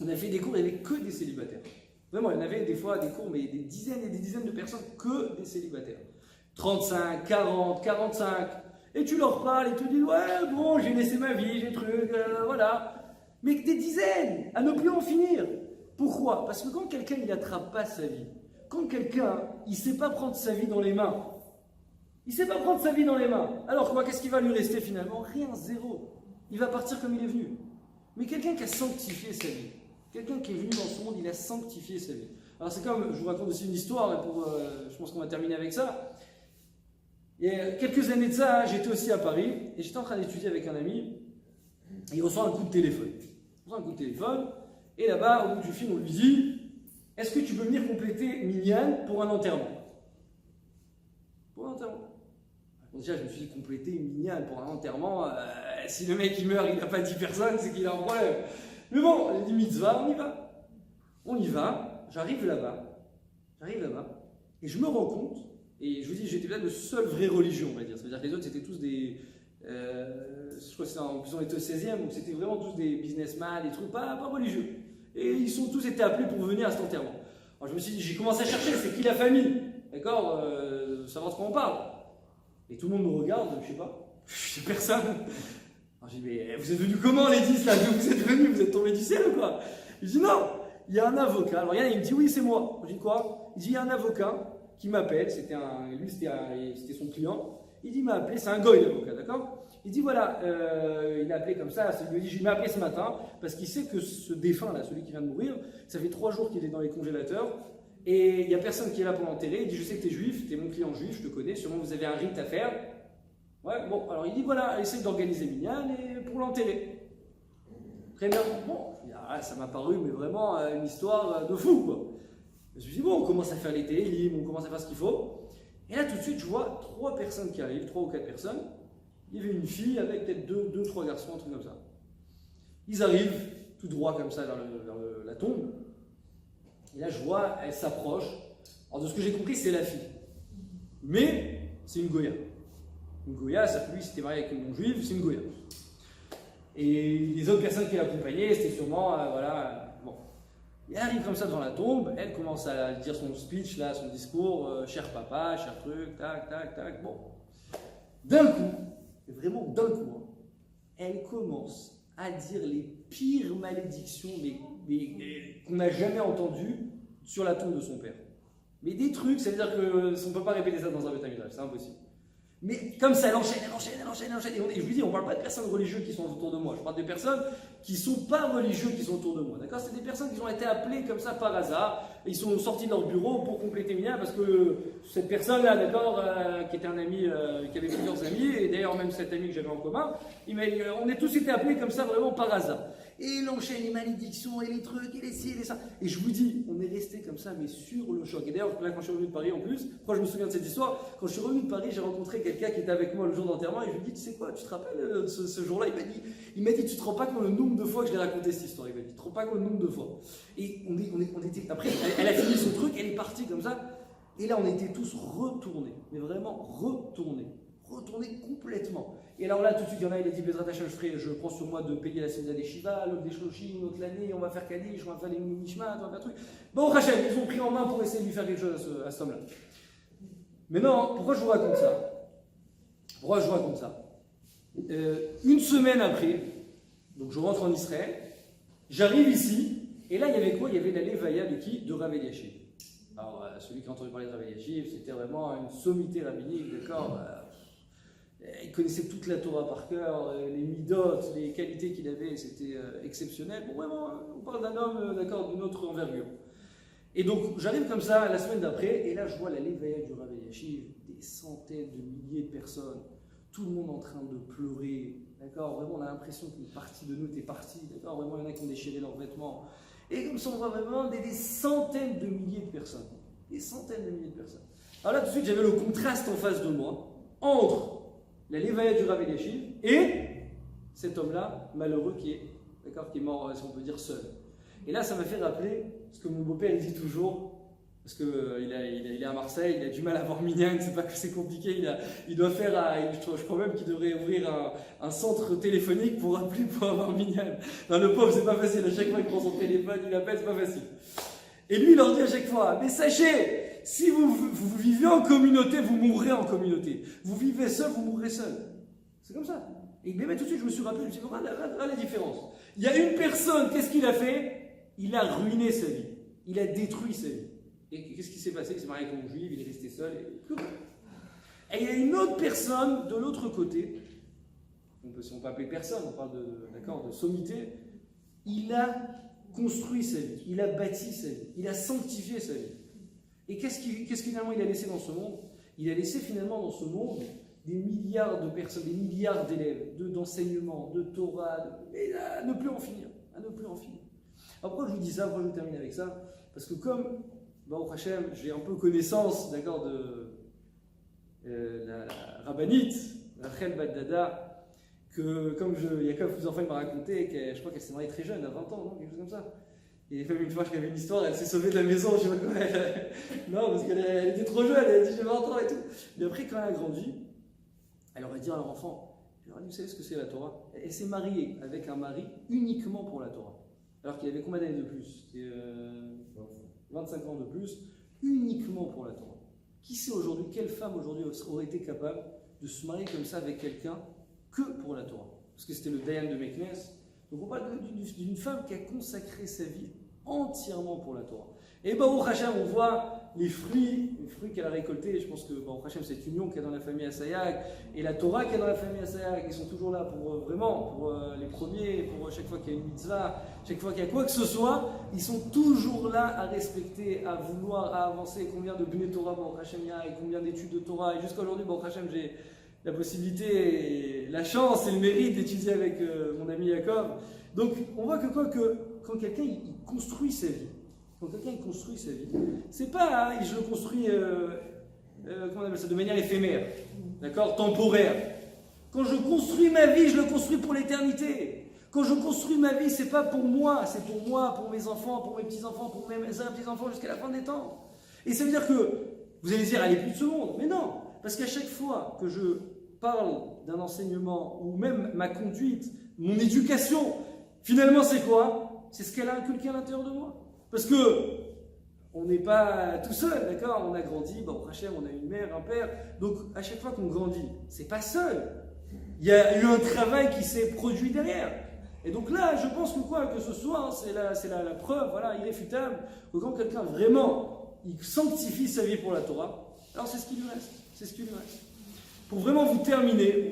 On a fait des cours, il n'y avait que des célibataires. Vraiment, il y en avait des fois des cours, mais des dizaines et des dizaines de personnes, que des célibataires. 35, 40, 45. Et tu leur parles et tu dis, ouais, bon, j'ai laissé ma vie, j'ai truc, voilà. Mais des dizaines, à ne plus en finir. Pourquoi? Parce que quand quelqu'un, il n'attrape pas sa vie, quand quelqu'un, il ne sait pas prendre sa vie dans les mains, alors quoi, qu'est-ce qui va lui rester finalement? Rien, zéro. Il va partir comme il est venu. Mais quelqu'un qui a sanctifié sa vie, quelqu'un qui est venu dans ce monde, il a sanctifié sa vie. Alors c'est comme, je vous raconte aussi une histoire, je pense qu'on va terminer avec ça. Il y a quelques années de ça, j'étais aussi à Paris, et j'étais en train d'étudier avec un ami, et il reçoit un coup de téléphone. Et là-bas, au bout du film, on lui dit, est-ce que tu peux venir compléter Minyan pour un enterrement? Pour un enterrement. Bon, déjà, je me suis dit, compléter Minyan pour un enterrement, si le mec il meurt, il n'a pas 10 personnes, c'est qu'il a un problème. Mais bon, j'ai dit mitzvah, on y va. On y va, j'arrive là-bas, et je me rends compte, et je vous dis, j'étais peut-être le seul vrai religieux, on va dire. Ça veut dire que les autres, c'était tous des... je crois que c'était en plus, on était au 16e, donc c'était vraiment tous des businessmen, des trucs pas religieux. Et ils sont tous été appelés pour venir à cet enterrement. Alors je me suis dit, j'ai commencé à chercher, c'est qui la famille? D'accord, savoir de quoi on parle. Et tout le monde me regarde, je sais pas, je sais personne. Alors j'ai dit, mais vous êtes venus comment les 10 là? Vous êtes venus, vous êtes tombés du ciel ou quoi? Je dis non, il y a un avocat. Alors il me dit, oui, c'est moi. Je dis quoi? Il dit, il y a un avocat qui m'appelle, c'était son client. Il dit, il m'a appelé, c'est un goy l'avocat, d'accord? Il dit, voilà, il a appelé comme ça, il m'a appelé ce matin, parce qu'il sait que ce défunt là, celui qui vient de mourir, ça fait 3 jours qu'il est dans les congélateurs, et il n'y a personne qui est là pour l'enterrer. Il dit, je sais que tu es juif, tu es mon client juif, je te connais, sûrement vous avez un rite à faire. Ouais, bon, alors il dit, voilà, essaye d'organiser Minyan pour l'enterrer. Très bien, bon, ça m'a paru, mais vraiment une histoire de fou, quoi. Je me suis dit, bon, on commence à faire les télim, on commence à faire ce qu'il faut. Et là, tout de suite, je vois 3 personnes qui arrivent, 3 ou 4 personnes. Il y avait une fille avec peut-être 2 ou 3 garçons, un truc comme ça. Ils arrivent tout droit comme ça vers la tombe. Et là, je vois, elle s'approche. Alors, de ce que j'ai compris, c'est la fille. Mais, c'est une Goya. Une Goya, ça lui, s'était marié avec une non-juive, c'est une Goya. Et les autres personnes qui l'accompagnaient, c'était sûrement, voilà, bon. Et elle arrive comme ça devant la tombe, elle commence à dire son speech, là, son discours, cher papa, cher truc, tac, tac, tac, bon. D'un coup, et vraiment d'un coup, hein, elle commence à dire les pires malédictions qu'on n'a jamais entendues sur la tombe de son père. Mais des trucs, ça veut dire qu'on ne peut pas répéter ça dans un Beth Amikdash, c'est impossible. Mais comme ça, elle enchaîne. Et je vous dis, on ne parle pas de personnes religieuses qui sont autour de moi. Je parle de personnes qui ne sont pas religieuses qui sont autour de moi. D'accord? C'est des personnes qui ont été appelées comme ça par hasard. Et ils sont sortis de leur bureau pour compléter Minyan parce que cette personne-là, d'accord, qui était un ami, qui avait plusieurs amis, et d'ailleurs même cet ami que j'avais en commun, on est tous été appelés comme ça vraiment par hasard. Et il enchaîne les malédictions et les trucs et les ci et les ça. Et je vous dis, on est resté comme ça, mais sur le choc. Et d'ailleurs, là, quand je suis revenu de Paris en plus, pourquoi je me souviens de cette histoire? Quand je suis revenu de Paris, j'ai rencontré quelqu'un qui était avec moi le jour d'enterrement et je lui ai dit, tu sais quoi, tu te rappelles ce jour-là? Il m'a dit, tu te rends pas compte le nombre de fois que je l'ai raconté cette histoire? Il m'a dit, tu te rends pas compte le nombre de fois? Et on était. Après, elle a fini son truc, elle est partie comme ça. Et là, on était tous retournés, mais vraiment retournés complètement. Et alors là, tout de suite, il y en a, il a dit, Bezrat Hashem, je prends sur moi de payer la Seuda des Shiva, l'autre des Shloshim, l'autre l'année, on va faire Kaddish, on va faire les Mishmat, on va faire truc. Bon, Hashem, ils ont pris en main pour essayer de lui faire quelque chose à cet homme-là. Mais non, pourquoi je vous raconte ça? Une semaine après, donc je rentre en Israël, j'arrive ici, et là, il y avait quoi? Il y avait la Levaya de qui? De Rav Eliashiv. Alors, celui qui a entendu parler de Rav Eliashiv, c'était vraiment une sommité rabbinique, d'accord? Il connaissait toute la Torah par cœur, les midot, les qualités qu'il avait, c'était exceptionnel. Bon, vraiment, on parle d'un homme, d'accord, d'une autre envergure. Et donc, j'arrive comme ça la semaine d'après, et là, je vois la Levaya du Rav Eliashiv, des centaines de milliers de personnes, tout le monde en train de pleurer, D'accord, vraiment, on a l'impression qu'une partie de nous est partie. D'accord, vraiment, il y en a qui ont déchiré leurs vêtements. Et comme ça, on voit vraiment des centaines de milliers de personnes. Des centaines de milliers de personnes. Alors là, tout de suite, j'avais le contraste en face de moi entre la Lévaïa du Rav Eliashiv et cet homme-là, malheureux, qui est mort, si on peut dire, seul. Et là, ça m'a fait rappeler ce que mon beau-père il dit toujours. Parce qu'il est à Marseille, il a du mal à voir Minyan, c'est pas que c'est compliqué, il doit faire, je crois même qu'il devrait ouvrir un centre téléphonique pour appeler pour avoir Minyan. Non, le pauvre, c'est pas facile, à chaque fois qu'il prend son téléphone, il appelle, c'est pas facile. Et lui, il leur dit à chaque fois, mais sachez, si vous vivez en communauté, vous mourrez en communauté. Vous vivez seul, vous mourrez seul. C'est comme ça. Et mais tout de suite, je me suis rappelé, je me suis dit, regarde la différence. Il y a une personne, qu'est-ce qu'il a fait? Il a ruiné sa vie. Il a détruit sa vie. Et qu'est-ce qui s'est passé? Il s'est marié avec une juive, il est resté seul. Et il y a une autre personne de l'autre côté, si on peut appeler personne, on parle de sommité, il a construit sa vie, il a bâti sa vie, il a sanctifié sa vie. Et qu'est-ce finalement il a laissé dans ce monde? Il a laissé finalement dans ce monde des milliards de personnes, des milliards d'élèves, d'enseignements, de Torah, et à ne plus en finir, à ne plus en finir. Alors pourquoi je vous dis ça? Pourquoi je termine avec ça? Parce que comme Baruch Hashem, j'ai un peu connaissance, d'accord, de la rabbinite, Rachel Bat Dada, que comme Yaakov vous enfants m'a raconté, je crois qu'elle s'est mariée très jeune, à 20 ans, non, quelque chose comme ça. Et même une fois, je avait une histoire, elle s'est sauvée de la maison, je sais pas quoi. Non, parce qu'elle était trop jeune, elle a dit j'ai 20 ans et tout. Mais après, quand elle a grandi, elle aurait dit à leur enfant, vous savez ce que c'est la Torah? Elle s'est mariée avec un mari uniquement pour la Torah. Alors qu'il avait combien d'années de plus? 25 ans de plus, uniquement pour la Torah. Qui sait aujourd'hui, quelle femme aujourd'hui aurait été capable de se marier comme ça avec quelqu'un que pour la Torah? Parce que c'était le Dayan de Meknes. Donc on parle d'une femme qui a consacré sa vie entièrement pour la Torah. Et Baruch Hashem, on voit les fruits qu'elle a récoltés. Je pense que Baruch Hashem, cette union qu'il y a dans la famille Assayag et la Torah qu'il y a dans la famille Assayag, ils sont toujours là pour les premiers, pour chaque fois qu'il y a une mitzvah, chaque fois qu'il y a quoi que ce soit, ils sont toujours là à respecter, à vouloir, à avancer. Combien de Bnei Torah Baruch Hashem il y a, et combien d'études de Torah. Et jusqu'à aujourd'hui, Baruch Hashem, j'ai la possibilité, la chance et le mérite d'étudier avec mon ami Yaakov. Donc on voit que quand quelqu'un il construit sa vie, c'est pas je le construis comment on appelle ça, de manière éphémère, d'accord, temporaire. Quand je construis ma vie, je le construis pour l'éternité. Quand je construis ma vie, c'est pas pour moi, c'est pour moi, pour mes enfants, pour mes petits-enfants, pour mes petits-enfants jusqu'à la fin des temps. Et ça veut dire que vous allez dire, elle est plus de ce monde. Mais non, parce qu'à chaque fois que je parle d'un enseignement ou même ma conduite, mon éducation, finalement c'est quoi? C'est ce qu'elle a inculqué à l'intérieur de moi. Parce que on n'est pas tout seul, d'accord? On a grandi, Baruch Hashem, on a une mère, un père. Donc à chaque fois qu'on grandit, c'est pas seul. Il y a eu un travail qui s'est produit derrière. Et donc là, je pense que ce soit, c'est la preuve, voilà, irréfutable, que quand quelqu'un vraiment, il sanctifie sa vie pour la Torah, alors c'est ce qui lui reste. Pour vraiment vous terminer,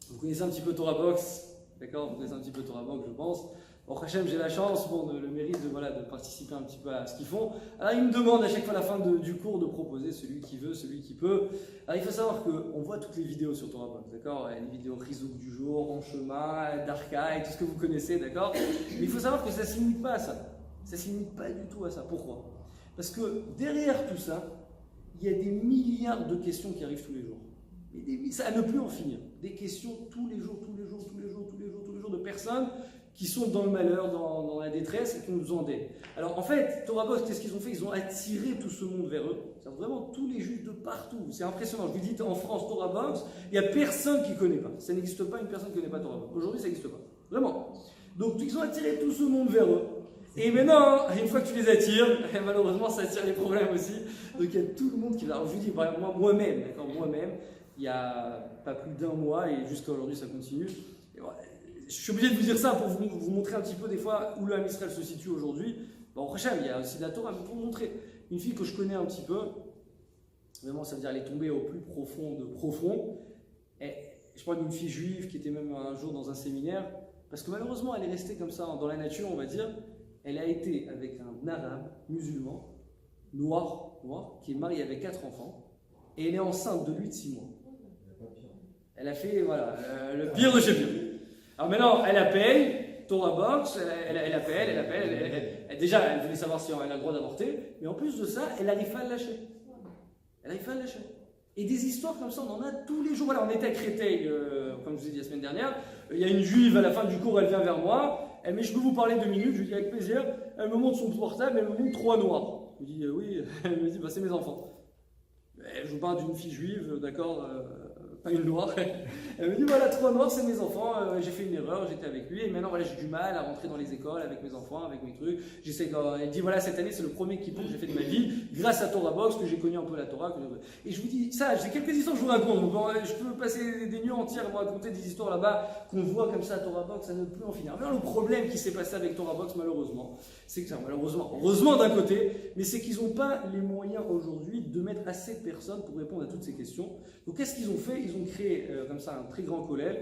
vous connaissez un petit peu Torah Box, d'accord? Vous connaissez un petit peu Torah Box, je pense. Bon, Hachem, j'ai la chance, le mérite de participer un petit peu à ce qu'ils font. Alors, ils me demandent à chaque fois à la fin du cours de proposer celui qui veut, celui qui peut. Alors, il faut savoir qu'on voit toutes les vidéos sur Torah Box, d'accord? Les vidéos Rizouk du jour, En chemin, Darka et tout ce que vous connaissez, d'accord? Mais il faut savoir que ça ne se limite pas à ça. Ça ne se limite pas du tout à ça. Pourquoi? Parce que derrière tout ça, il y a des milliards de questions qui arrivent tous les jours. Et ça à ne plus en finir. Des questions tous les jours de personnes qui sont dans le malheur, dans la détresse et qui nous en aident. Alors en fait, Torah Box, qu'est-ce qu'ils ont fait? Ils ont attiré tout ce monde vers eux. C'est vraiment tous les juifs de partout. C'est impressionnant. Je vous dis, en France, Torah Box, il n'y a personne qui ne connaît pas. Ça n'existe pas une personne qui ne connaît pas Torah Box. Aujourd'hui, ça n'existe pas. Vraiment. Donc ils ont attiré tout ce monde vers eux. Et maintenant, une fois que tu les attires, malheureusement, ça attire les problèmes aussi. Donc il y a tout le monde qui va. Alors je vous dis, moi-même, il n'y a pas plus d'un mois et jusqu'à aujourd'hui, ça continue. Et voilà. Je suis obligé de vous dire ça pour vous montrer un petit peu des fois où le Ham Israël se situe aujourd'hui. Bon, au Hachem, il y a aussi de la Torah, mais pour vous montrer une fille que je connais un petit peu, vraiment, ça veut dire elle est tombée au plus profond de profond. Et je parle d'une fille juive qui était même un jour dans un séminaire, parce que malheureusement, elle est restée comme ça dans la nature, on va dire. Elle a été avec un arabe musulman, noir, qui est marié avec 4 enfants, et elle est enceinte de lui de 6 mois. Elle a fait, voilà, le pire de chez pire. Alors maintenant, elle appelle Torah Box, elle appelle. Déjà, elle voulait savoir si elle a le droit d'avorter, mais en plus de ça, elle n'arrive pas à le lâcher. Elle n'arrive pas à le lâcher. Et des histoires comme ça, on en a tous les jours. Voilà, on était à Créteil, comme je vous ai dit la semaine dernière. Il y a une juive, à la fin du cours, elle vient vers moi. Elle me dit, je peux vous parler 2 minutes? Je lui dis, avec plaisir. Elle me montre son portable, elle me montre 3 noirs. Je lui dis, oui. Elle me dit, bah, c'est mes enfants. Je vous parle d'une fille juive, d'accord, pas une noire. Elle me dit, voilà, 3 noirs, c'est mes enfants. J'ai fait une erreur, j'étais avec lui. Et maintenant, voilà, j'ai du mal à rentrer dans les écoles avec mes enfants, avec mes trucs. Elle dit, voilà, cette année, c'est le premier kippour que j'ai fait de ma vie, grâce à Torah Box, que j'ai connu un peu la Torah. Et je vous dis, ça, j'ai quelques histoires que je vous raconte. Donc, je peux passer des nuits entières à vous raconter des histoires là-bas qu'on voit comme ça à Torah Box, ça ne peut plus en finir. Mais le problème qui s'est passé avec Torah Box, malheureusement, c'est que, heureusement d'un côté, mais c'est qu'ils n'ont pas les moyens aujourd'hui de mettre assez de personnes pour répondre à toutes ces questions. Donc, qu'est-ce qu'ils ont fait? Ils ont créé comme ça un très grand collège,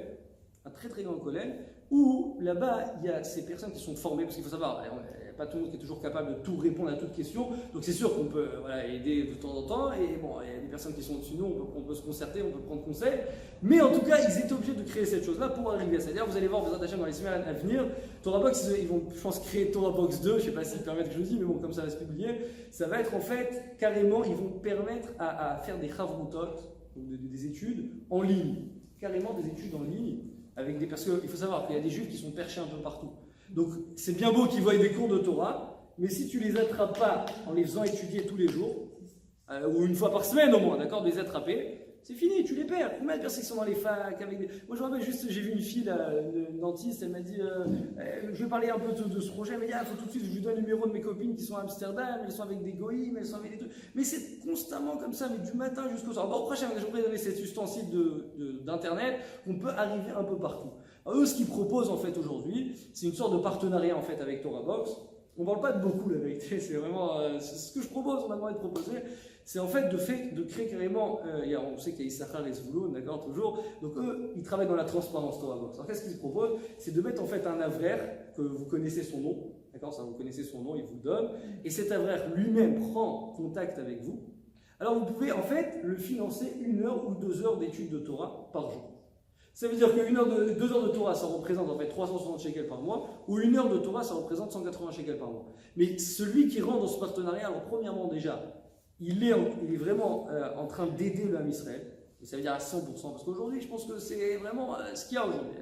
où là-bas, il y a ces personnes qui sont formées, parce qu'il faut savoir, il n'y a pas tout le monde qui est toujours capable de tout répondre à toutes questions, donc c'est sûr qu'on peut aider de temps en temps, et bon, il y a des personnes qui sont au-dessus de nous, on peut se concerter, on peut prendre conseil, mais en tout cas, ils étaient obligés de créer cette chose-là pour arriver à ça. C'est-à-dire, vous allez voir, dans les semaines à venir, Torah Box, ils vont, je pense, créer Torah Box 2, je ne sais pas s'ils permettent que je le dise, mais bon, comme ça va se publier, ça va être en fait, carrément, ils vont permettre à faire des chavrutot, des études en ligne, carrément des études en ligne, parce qu'il faut savoir qu'il y a des juifs qui sont perchés un peu partout. Donc c'est bien beau qu'ils voient des cours de Torah, mais si tu les attrapes pas en les faisant étudier tous les jours, ou une fois par semaine au moins, d'accord, de les attraper, c'est fini, tu les perds. Combien de personnes qui sont dans les facs avec des... Moi je me rappelle juste, j'ai vu une fille, là, une dentiste, elle m'a dit, je vais parler un peu de ce projet, mais il faut tout de suite, je lui donne le numéro de mes copines qui sont à Amsterdam, elles sont avec des goïms, elles sont avec des trucs. Mais c'est constamment comme ça, mais du matin jusqu'au soir. Bon, au prochain, je voudrais donner cet ustensile d'internet qu'on peut arriver un peu partout. Alors, eux, ce qu'ils proposent en fait aujourd'hui, c'est une sorte de partenariat en fait avec Torah Box. On ne parle pas de beaucoup, la vérité, c'est vraiment ce que je propose, on m'a demandé de proposer. C'est en fait de créer carrément, on sait qu'il y a Issachar et Zvouloun, d'accord, toujours, donc eux, ils travaillent dans la transparence Torah Box. Alors qu'est-ce qu'ils proposent? C'est de mettre en fait un avraire, que vous connaissez son nom, d'accord, ça vous connaissez son nom, il vous le donne, et cet avraire lui-même prend contact avec vous. Alors vous pouvez en fait le financer 1 heure ou 2 heures d'études de Torah par jour. Ça veut dire que 2 heures de Torah, ça représente en fait 360 shekels par mois, ou 1 heure de Torah, ça représente 180 shekels par mois. Mais celui qui rentre dans ce partenariat, alors premièrement déjà, il est vraiment en train d'aider le Ham Israël, et ça veut dire à 100%, parce qu'aujourd'hui, je pense que c'est vraiment ce qu'il y a aujourd'hui.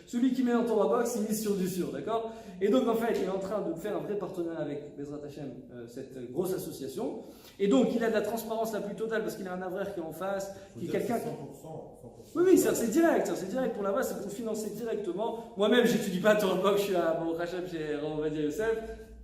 Celui qui met dans Torah Box, il mise sur du sûr, d'accord? Et donc en fait, il est en train de faire un vrai partenariat avec Bezrat Hashem, cette grosse association, et donc il a de la transparence la plus totale, parce qu'il a un avraire qui est en face, qui est quelqu'un... 100%. Oui, c'est direct pour la base, c'est pour financer directement. Moi-même, j'étudie pas à Torah Box, je suis à Baruch Hashem chez Rav Ovadia Yosef,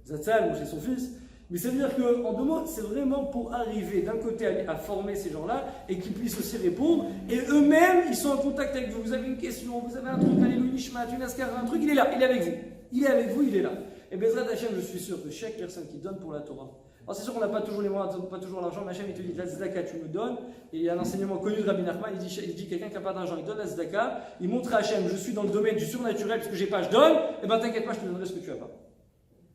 Zatzal, ou chez son fils. Mais ça veut dire qu'en 2 mots, c'est vraiment pour arriver d'un côté à former ces gens-là et qu'ils puissent aussi répondre. Et eux-mêmes, ils sont en contact avec vous. Vous avez une question, vous avez un truc, Alléluia Nishmat, une askar, un truc, il est là, il est avec vous. Il est avec vous, il est là. Et Bezrat Hashem, je suis sûr que chaque personne qui donne pour la Torah, alors c'est sûr qu'on n'a pas toujours les moyens, pas toujours l'argent, mais Hashem il te dit la tzedaka tu me donnes, et il y a un enseignement connu de Rabbi Nachman, il dit quelqu'un qui n'a pas d'argent, il donne la tzedaka, il montre à Hashem, je suis dans le domaine du surnaturel, parce que j'ai pas, je donne, et ben t'inquiète pas, je te donnerai ce que tu as pas.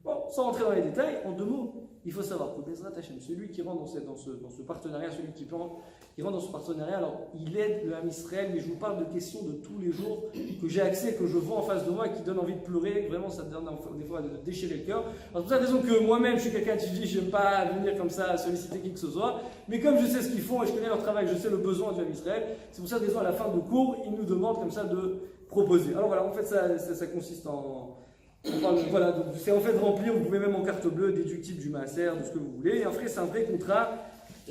Bon, sans rentrer dans les détails, en 2 mots, il faut savoir que Bezrat Hashem, celui qui rentre dans ce partenariat, celui qui rentre dans ce partenariat, alors il aide le Ham Israël, mais je vous parle de questions de tous les jours que j'ai accès, que je vois en face de moi, qui donne envie de pleurer, vraiment ça donne des fois de déchirer le cœur. C'est pour cette raison que moi-même je suis quelqu'un qui dit, je n'aime pas venir comme ça solliciter qui que ce soit, mais comme je sais ce qu'ils font et je connais leur travail, je sais le besoin du Ham Israël, c'est pour ça que des fois à la fin de cours, ils nous demandent comme ça de proposer. Alors voilà, en fait ça consiste en... Voilà, donc c'est en fait remplir, vous pouvez même en carte bleue, déductible du maaser, de ce que vous voulez. Et après, c'est un vrai contrat,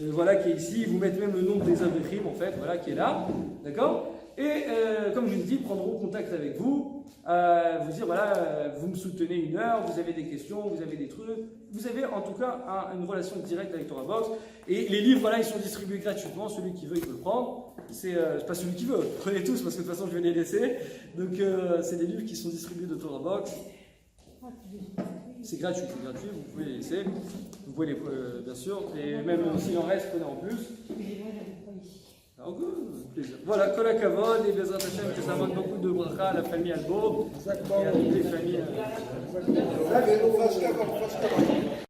voilà, qui est ici. Vous mettez même le nom des avrichim, en fait, voilà, qui est là, d'accord? Et comme je vous dis, ils prendront contact avec vous, vous dire, voilà, vous me soutenez 1 heure, vous avez des questions, vous avez des trucs. Vous avez en tout cas une relation directe avec Torah Box. Et les livres, voilà, ils sont distribués gratuitement. Celui qui veut, il peut le prendre. C'est pas celui qui veut, prenez tous, parce que de toute façon, je vais les laisser. Donc, c'est des livres qui sont distribués de Torah Box. C'est gratuit, vous pouvez les laisser, vous pouvez les, bien sûr, et même s'il en reste, prenez en plus. Plaisir. Voilà, Kol HaKavod et Bezrat Hashem, que ça donne beaucoup de bracha à la famille Albo et à toutes les familles.